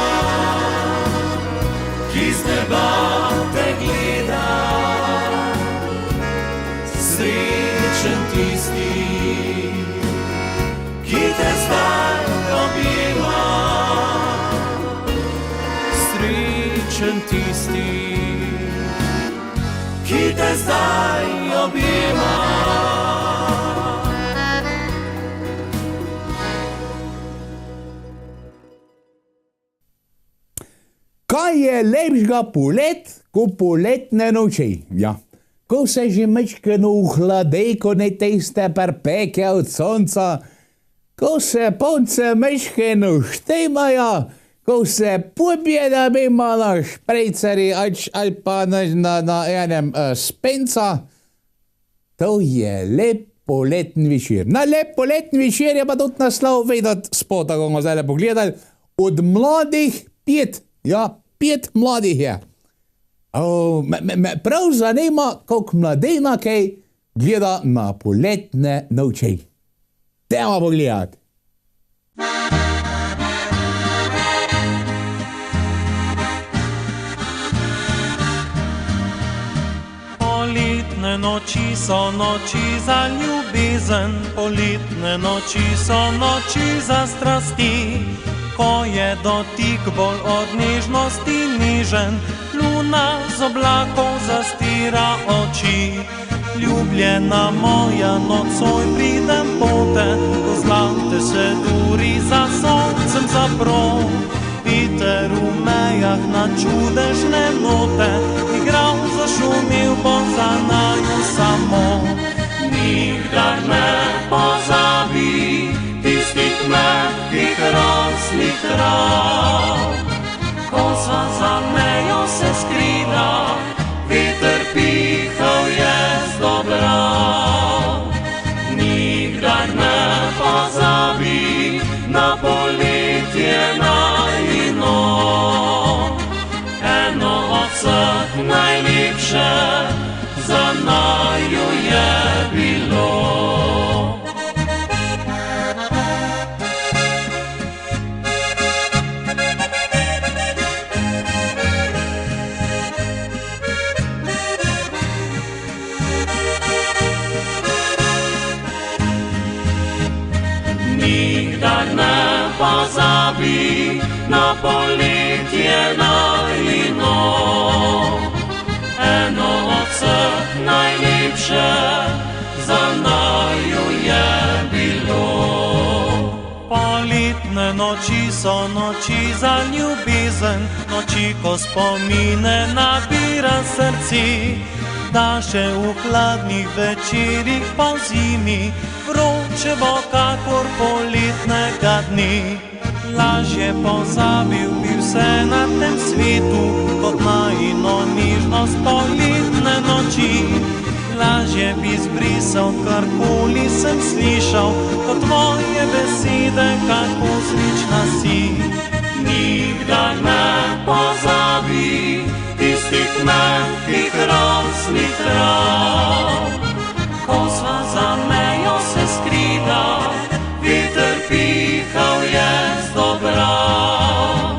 ki z neba te gleda, srečen tisti, ki te zdaj objema. Srečen tisti, ki te zdaj objema. Kaj je lepšega polet, kot poletne noči? Ja. ko se že mečkeno uhlade, ko ne teste perpeke od sonca, ko se ponce mečkeno štejmaja, ko se pobje, da bi imala šprejceri ali pa na enem spenca, to je lep poleten večer. Na lep poleten večer je pa tudi naslov vedeti spota, ko bomo zdaj pogledali, od mladih 5, ja, 5 mladih je. Me prav zanima, koliko mladina kaj gleda na poletne noči. Dajmo pogledati. Poletne noči so noči za ljubezen, poletne noči so noči za strasti. Ko je dotik bolj od nežnosti nežen, luna z oblakov zastira oči. Ljubljena moja, nocoj pridem pote, ko zlate se duri za soncem zapro. Veter v mejah na čudežne note, igral zašumil bo za naju samo. Nikdar ne pozabi tistih mehkih rosnih trav, ko sva za mejo se skrila, veter pihal je zdobral. Nikdar ne pozabi na poletje najino, eno od vseh najlepše za naju je bilo. Nikdar ne pozabi na poletje najino, eno od vseh najlepše za naju je bilo. Poletne noči so noči za ljubezen, noči, ko spomine nabira srci, da še v hladnih večerih po zimi vroče bo kakor poletnega dni. Lažje pozabil bi vse na tem svetu, kot najino nežnost poletne noči. Lažje bi zbrisal karkoli sem slišal, kot tvoje besede, kako slična si. Nikdar ne pozabi tistih mehkih rosnih trav, ko sva za mejo se skrila, veter pihal je zdobral.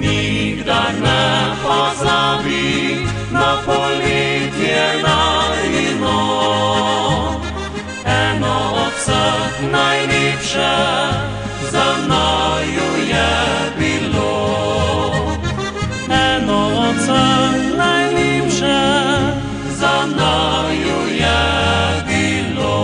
Nikdar ne pozabi na poletje najino, eno od vseh najlepše za naju je bilo. Eno od vseh najlepše za naju je bilo.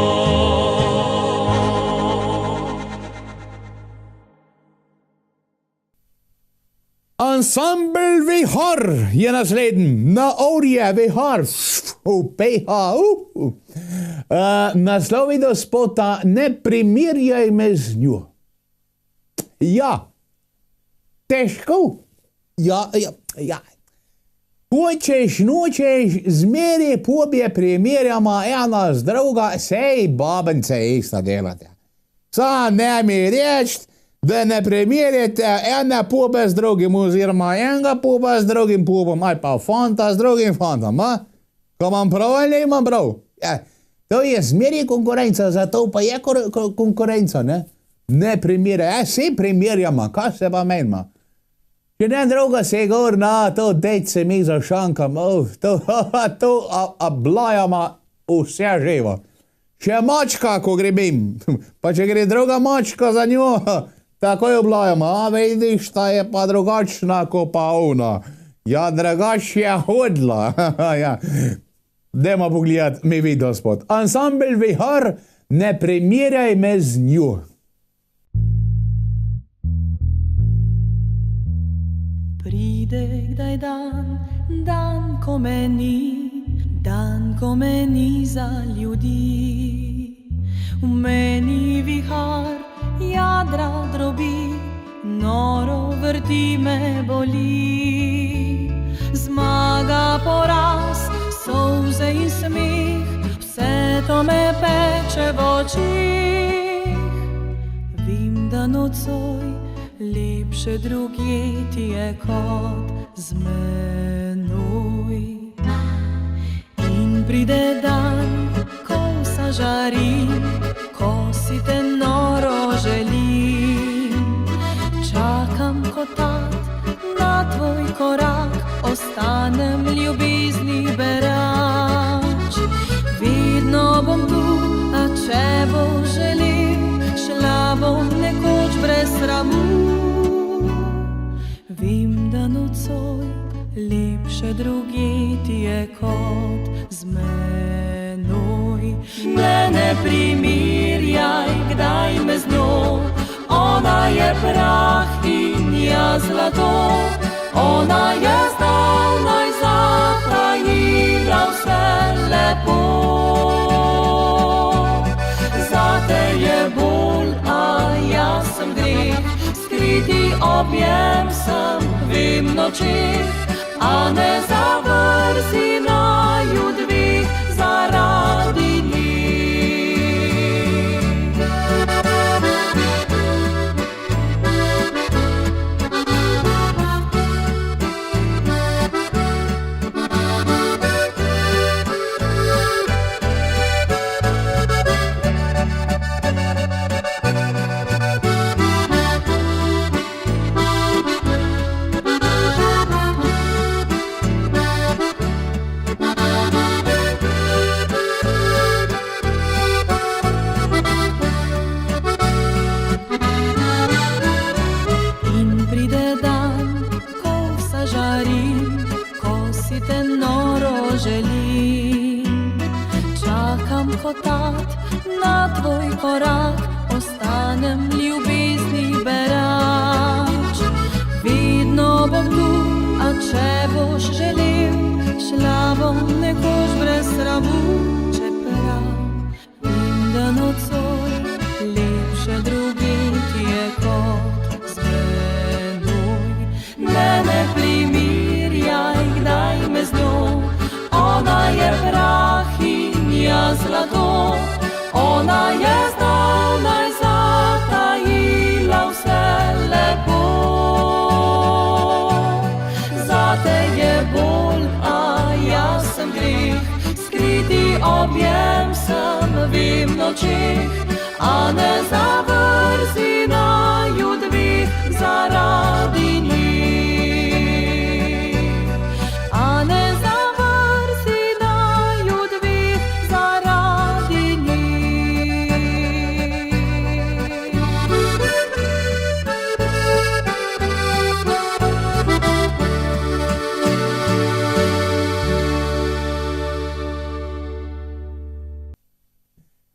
Ansambel Vihar je naslednji, na orje Vihar, naslov do spota Ne primerjaj me z njo. Ja, težko. Ja. Hočeš, nočeš, zmeri pobje primerjama ena z druga, sej babence ista delate. Sa ne mi reč, da ne primerjate ene pobe z drugim, oziroma enega poba z drugim pobom, ali pa fanta z drugim fantom, a? Ko imam prav ali ne imam prav? Ja, to je zmeri konkurenca, zato pa je konkurenca, ne? Ne primerjaj, vse primerjama, kaj se pa menima? Če ne druga se gor, na, to dejt se mi zašankam, to blajama vse živo. Še mačka, ko grebim, pa če gre druga mačka za njo, tako je blajama, a vidiš, ta je pa drugačna, ko pa ona. Ja, drugač je hodla, ja. Dajmo pogledati mi video spot. Ansambel Vihar, ne primerjaj me z njo. Pride kdaj dan, dan ko me ni, dan Ko me ni za ljudi, v meni vihar jadra drobi, noro vrti me boli. Zmaga, poraz, solze in smeh, vse to me peče v očih. Vem, da nocoj lepše drugje ti je kot z menoj. In pride dan, ko vsa žari, ko si te noro želim. Čakam kot tat na tvoj korak, ostanem ljubezni berač. Vedno bom tu, a če bo želel, šla bom nekoč brez sramu. Vem, da nocoj lepše drugje ti je kot z menoj. Mene primirjaj, kdaj me z njo, ona je prah in jaz zlato. Ona je zdavnaj zatajila vse lepo. Zate je bolj, a jaz sem greh, skriti objem sem vem nočeh, a ne zavrzi naju dveh zaradi njih. Kot tat na tvoj korak, ostanem ljubezni berač. Vedno bom tu, a če boš želel, šla bom nekoč brez sramu. Čeprav vem, da nocoj lepše drugje ti je kot z menoj. Mene primirjaj, kdaj me z njo, ona je prah in jaz zlato. Ona je zdavnaj zatajila vse lepo. Zate je bolj, a jaz sem greh, skriti objem sem vem nočeh, a ne zavrzi naju dveh zaradi njih. A ne zavrzi naju dveh zaradi njih.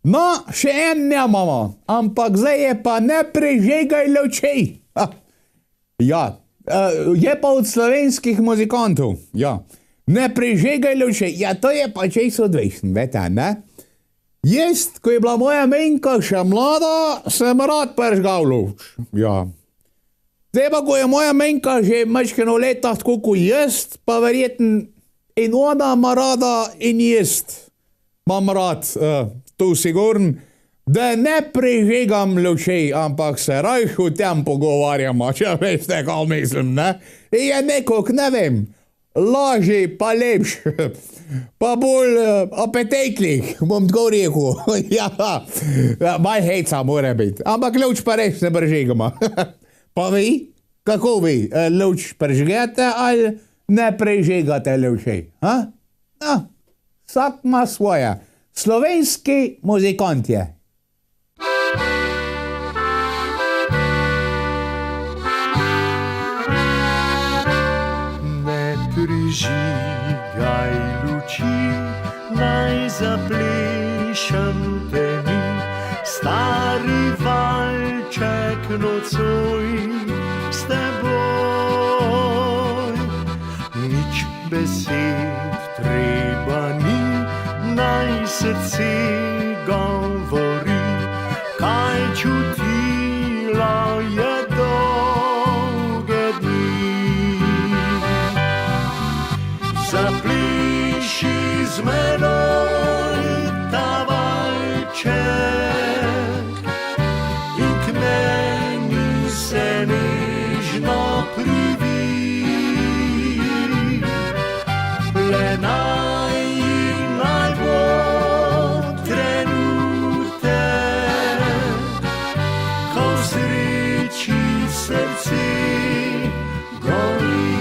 No, še en nemamo, ampak zdaj je pa ne prežegaj lučej. Ja, je pa od slovenskih muzikantov. Ja, ne prežegaj lučej. Ja, to je pa čez odvesen, vete, ne? Jaz, ko je bila moja menka še mlada, sem rad prežgal luč. Ja. Zdaj pa, ko je moja menka že majčkeno leta tako kot jaz, pa verjetno in ona ima rada in jaz imam rad, to sigurn, da ne prežegam lučej, ampak se rajš o tem pogovarjamo, če veste, kaj mislim, ne? Je nekog, ne vem, lažji pa lepši, pa bolj apetetnih, bom tako rekel. Ja, malo hejca mora biti, ampak luč pa res ne prežegamo. Pa vi, kako vi, luč prežgete ali ne prežegate lučej? No, vsak ima svoje. Slovenski muzikantje. Ne prižigaj luči, naj zaplešem te mi, stari valček nocoj s teboj. Nič besed treba ni, srce govori, kaj čutila je dolge dni. Zapliši z menoj ta valček in k meni se nežno privij. Le naj bo trenutek, ko v sreči srce gori.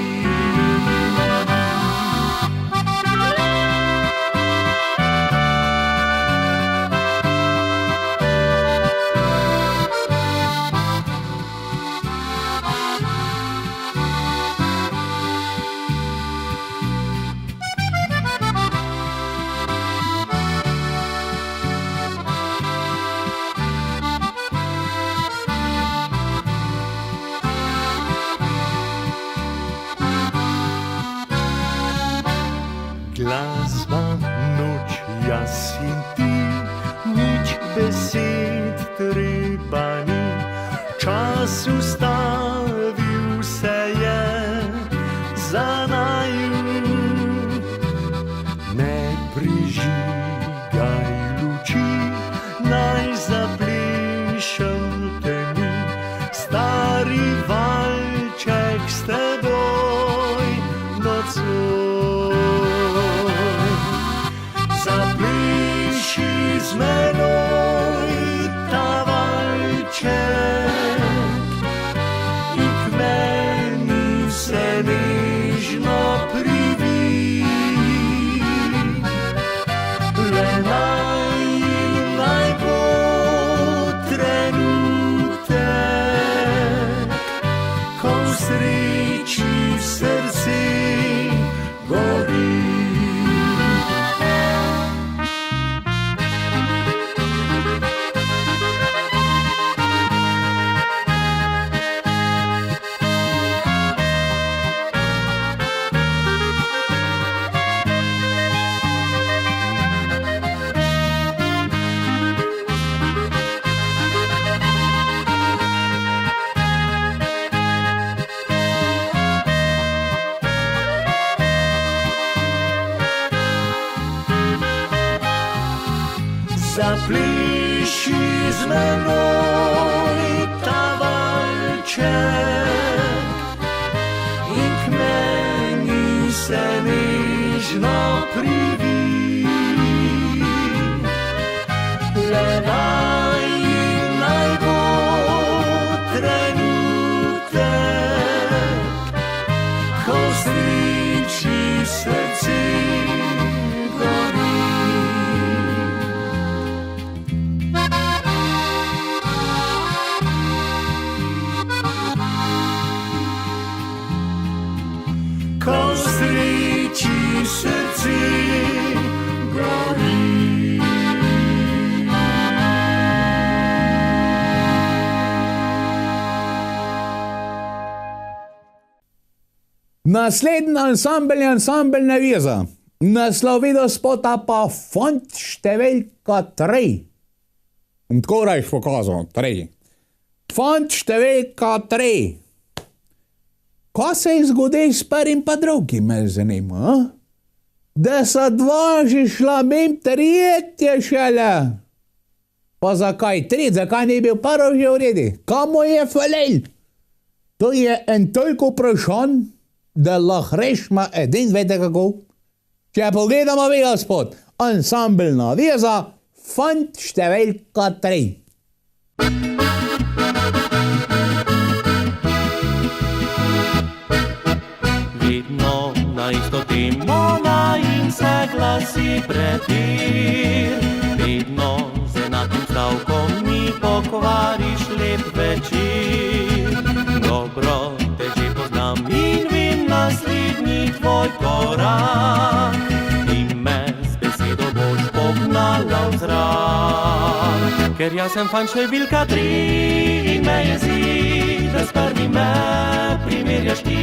Glasba, noč, jaz in ti, nič besed treba ni. Čas ustavil se je za naju. Ne prižigaj luči, naj zaplešem temi. Stari valček s teboj nocoj. Zapliši z menoj ta valček in k meni se nežno privij. Le naj bo trenutek, ko v sreči srce gori. Zapliši z menoj ta valček in k meni se nežno privij. Le naj bo trenutek, ko v sreči srce gori. Ko v sreči srce gori. Naslednji ansambel je ansambel Naveza. Naslov videospota pa Fant številka 3. Tako rajš pokazal, 3. Fant številka 3. Kaj se je zgodil s prvim pa drugim, me zanima, a? Da so dva že šla mim, tretje šele. Pa zakaj tretji, zakaj ni bil prvi že v redi? Komu je falil? To je en toliko vprašanj, da lahko rešimo edin vede kako. Če pogledamo videospot, ansambel Naveza, Fant številka 3. Vedno na isto temo in se glasi prepir. Vedno z enakim stavkom mi pokvariš lep večer. Dobro te že poznam in vem naslednji tvoj korak. Ti me z besedo boš pognala v zrak. Ker jaz sem fant številka 3 in me jezi, da s prvim me primerjaš ti.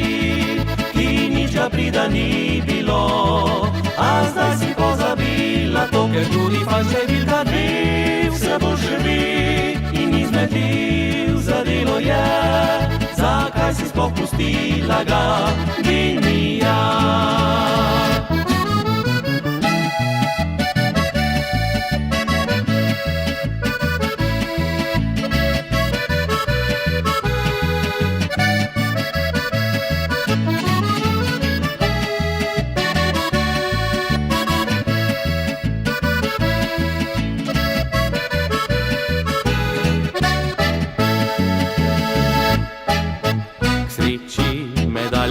Prida ni bilo, a zdaj si pozabila to, ker tudi pustila ga genija.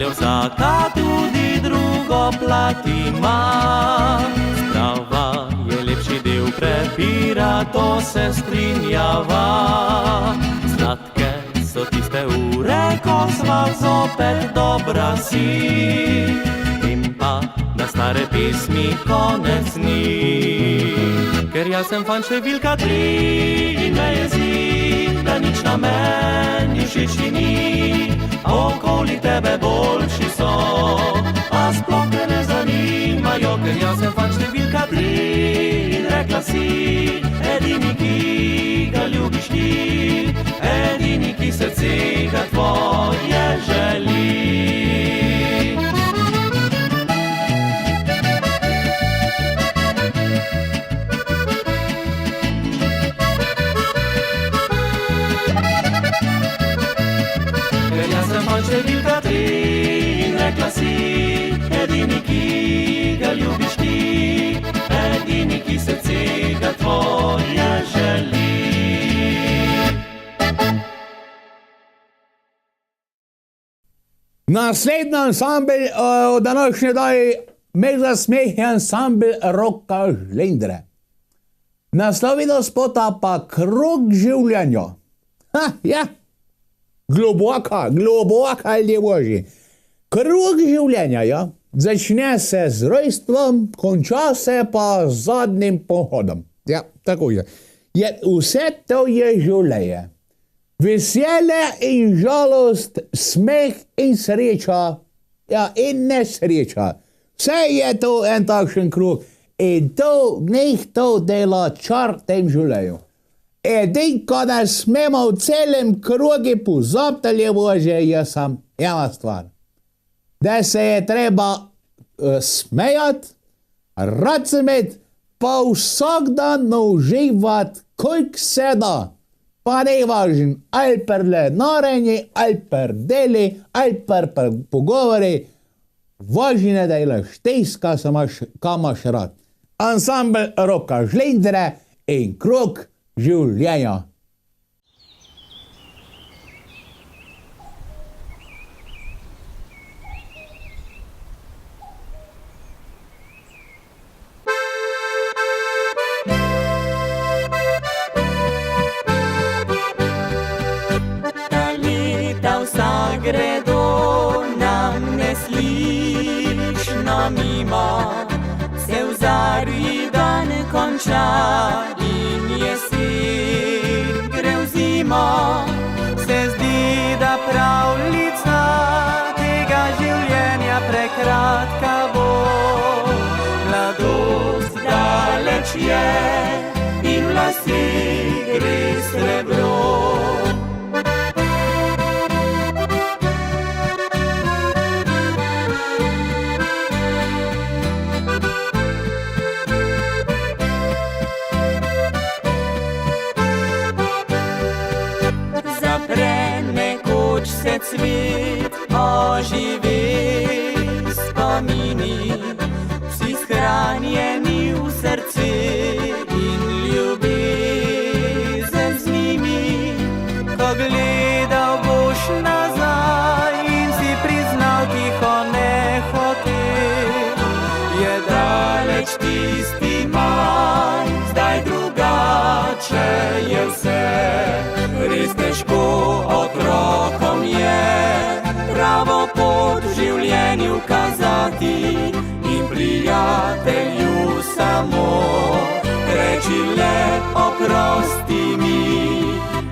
Vsaka tudi drugo plat ima, sprava je lepši del prepira, to se strinjava. Sladke so tiste ure, ko sva zopet dobra si, in pa na stare pesmi konec ni. Ker jaz sem fan številka 3 in me jezi, da nič na meni všeč ni. Okoli tebe boljši so, a sploh te ne zanimajo, ker jaz sem fan številka 3 in rekla si, edini, ki ga ljubiš ti, edini, ki srce ga tvoje želi. Številka 3 in rekla si, edini, ki ga ljubiš ti, edini, ki srce ga tvoje želi. Naslednji ansambl od današnje daji me zasmeh je ansambl Roka Žlendre. Naslovnost spota pa Krog življenja. Ja. Globoka je božji. Krog življenja, ja, začne se z rojstvom, konča se pa z zadnjim pohodom. Ja, tako je. Vse to je življenje. Veselje in žalost, smeh in sreča, ja, in nesreča. Vse je to en takšen krog in to, njih to dela čar tem življenju. Edinko, da smemo v celem krogi pozabiti, božje, je sam ena stvar. Da se je treba smejati, rad se imeti, pa vsak dan uživati, koliko se da. Pa ne važno, ali per narenje, ali per deli, ali per pogovori. Važno je, da delaš tisto, kar imaš rad. Ansambl Roka Žlendre in Krog življenja. Ta leta vsa gredo, nam ne slišno mimo, se v zari dan konča in jesen gre v zimo. Se zdi, da pravljica tega življenja prekratka bo. Mladost daleč je in v laseh gre srebro. Cvet oživi spomini, vsi shranjeni v srce in ljubezen z njimi. Ko gledal boš nazaj in si priznal tiho nehote, je daleč tisti maj, zdaj drugače je vse. Res težko otrokom je pravo pot v življenju kazati in prijatelju samo reči le oprosti mi.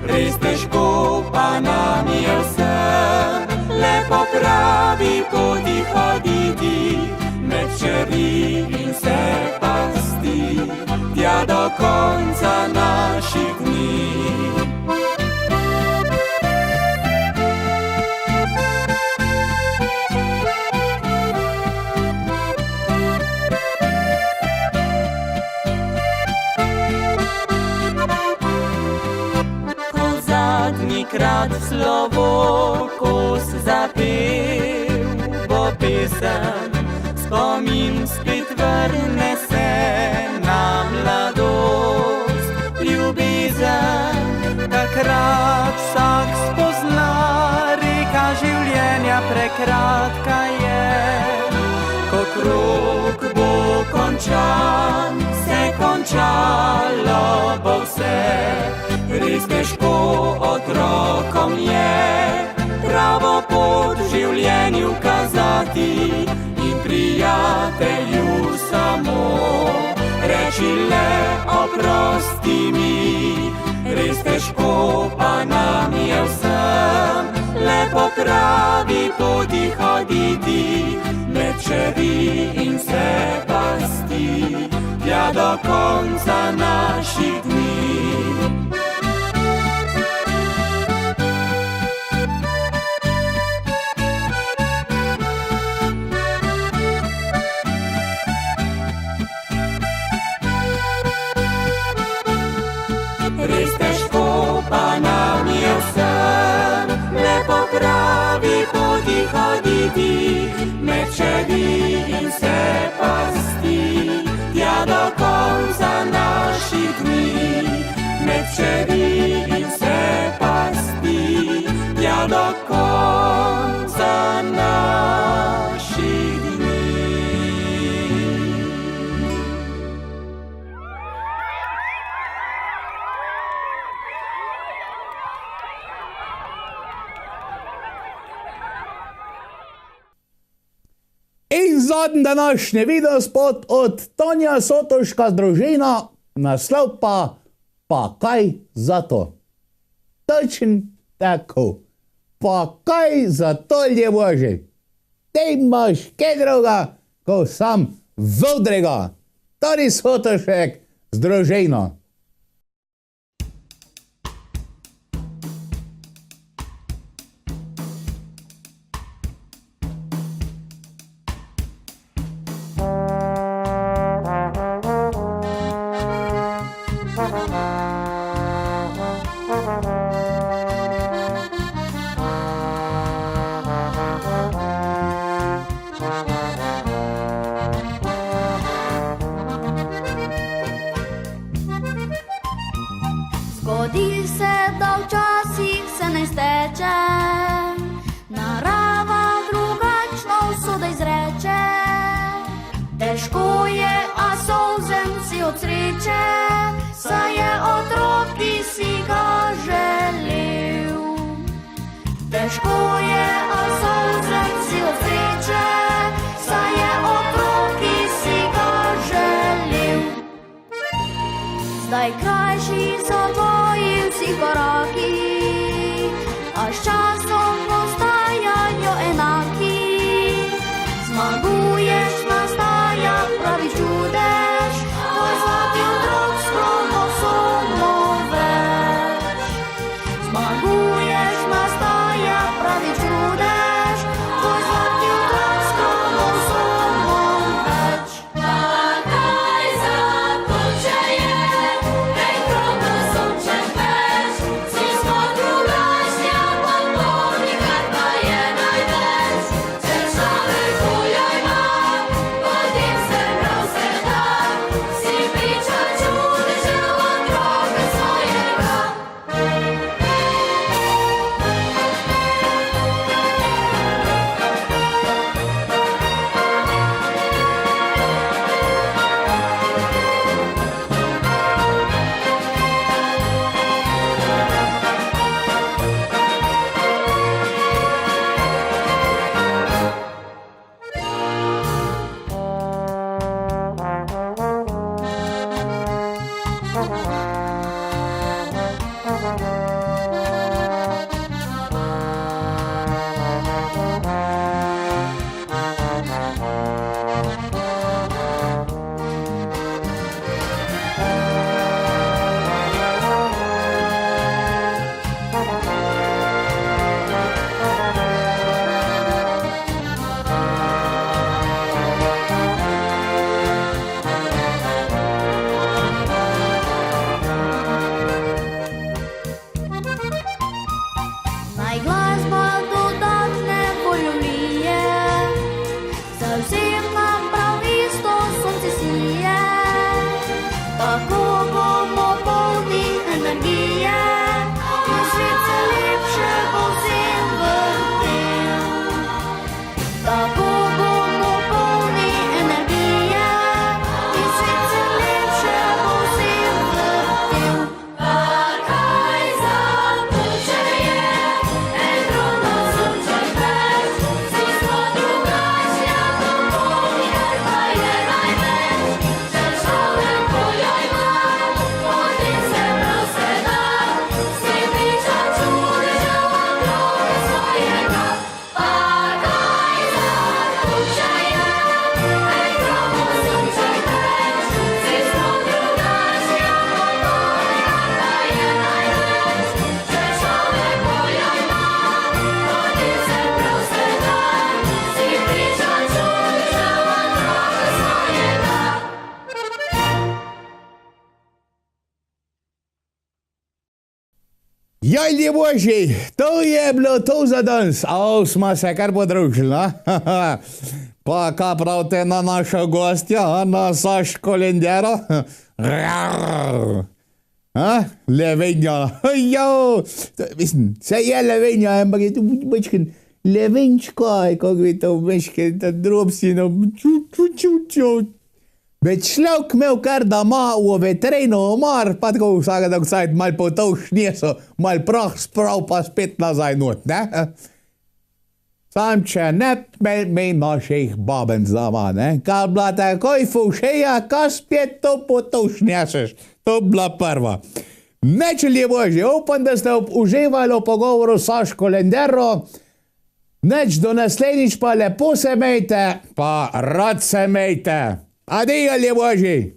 Res težko pa nam je vse, le po pravi poti hoditi med čeri in se pasti tja do konca naših dni. Tolikrat slovo kos zapel, bo pesem spomin spet vrne se na mladost. Ljubezen takrat vsak spozna, reka življenja prekratka je. Ko krog bo končan, se končalo bo vse. Res težko otrokom je pravo pot v življenju kazati in prijatelju samo reči le oprosti mi. Res težko pa nam je vsem le po pravi poti hoditi, med čeri in vse pasti, tja do konca naših dni. Res težko pa nam je vsem le po pravi poti hoditi, med čeri in vse pasti, tja do konca naših dni. Med čeri in vse pasti, tja do konca naših dni. In zadnji današnji videospot od Tonija Sotoška Družina, naslov pa kaj za to. Točen tako. Pa kaj za to, Bože. Te imaš kaj druga, ko sam Vodrega. Toni Sotošek z Družino. Zgodi se, da včasih se ne steče, narava drugačno usodo izreče. Težko je, a solzem si od sreče, saj je otrok, ki si ga želel. Težko je, a solzem si od sreče, saj je otrok, ki si ga želel. Zdaj krajši so tvoji vsi koraki, a s časom ostajajo enaki. Zmaguješ, nastaja pravi čudež, tvoj zlati otrok s kromosomo več. Zmaguješ, nastaja pravi čudež, tvoj zlati otrok s kromosomo več. Pa kaj za to, če je en kromosomček več, vsi smo drugačni, a pa to ni Jaj, božji, to je bilo to za danes, a smo se kar podružili, a? Pa kaj pravite na našo gostja, na Saško Lendero? Levenja, jo, mislim, se je levenja, ampak je to večkrat levenčkaj, kako bi to večkrat, ta drobsino, Več človek imel kar da ima v veterinu omar, pa tako vsake dan cajt mal potovš njeso, mal prah sprav, pa spet nazaj not, ne? Sam če ne mej naših babenc doma, ne? Kaj bila takoj fušeja, kaj spet to potovš njeseš. To bila prva. Nečelje božje, upam, da ste uživali v pogovoru s Saško Lendero. Neč do naslednjič pa lepo se mejte, pa rad se mejte. Adijo, božji.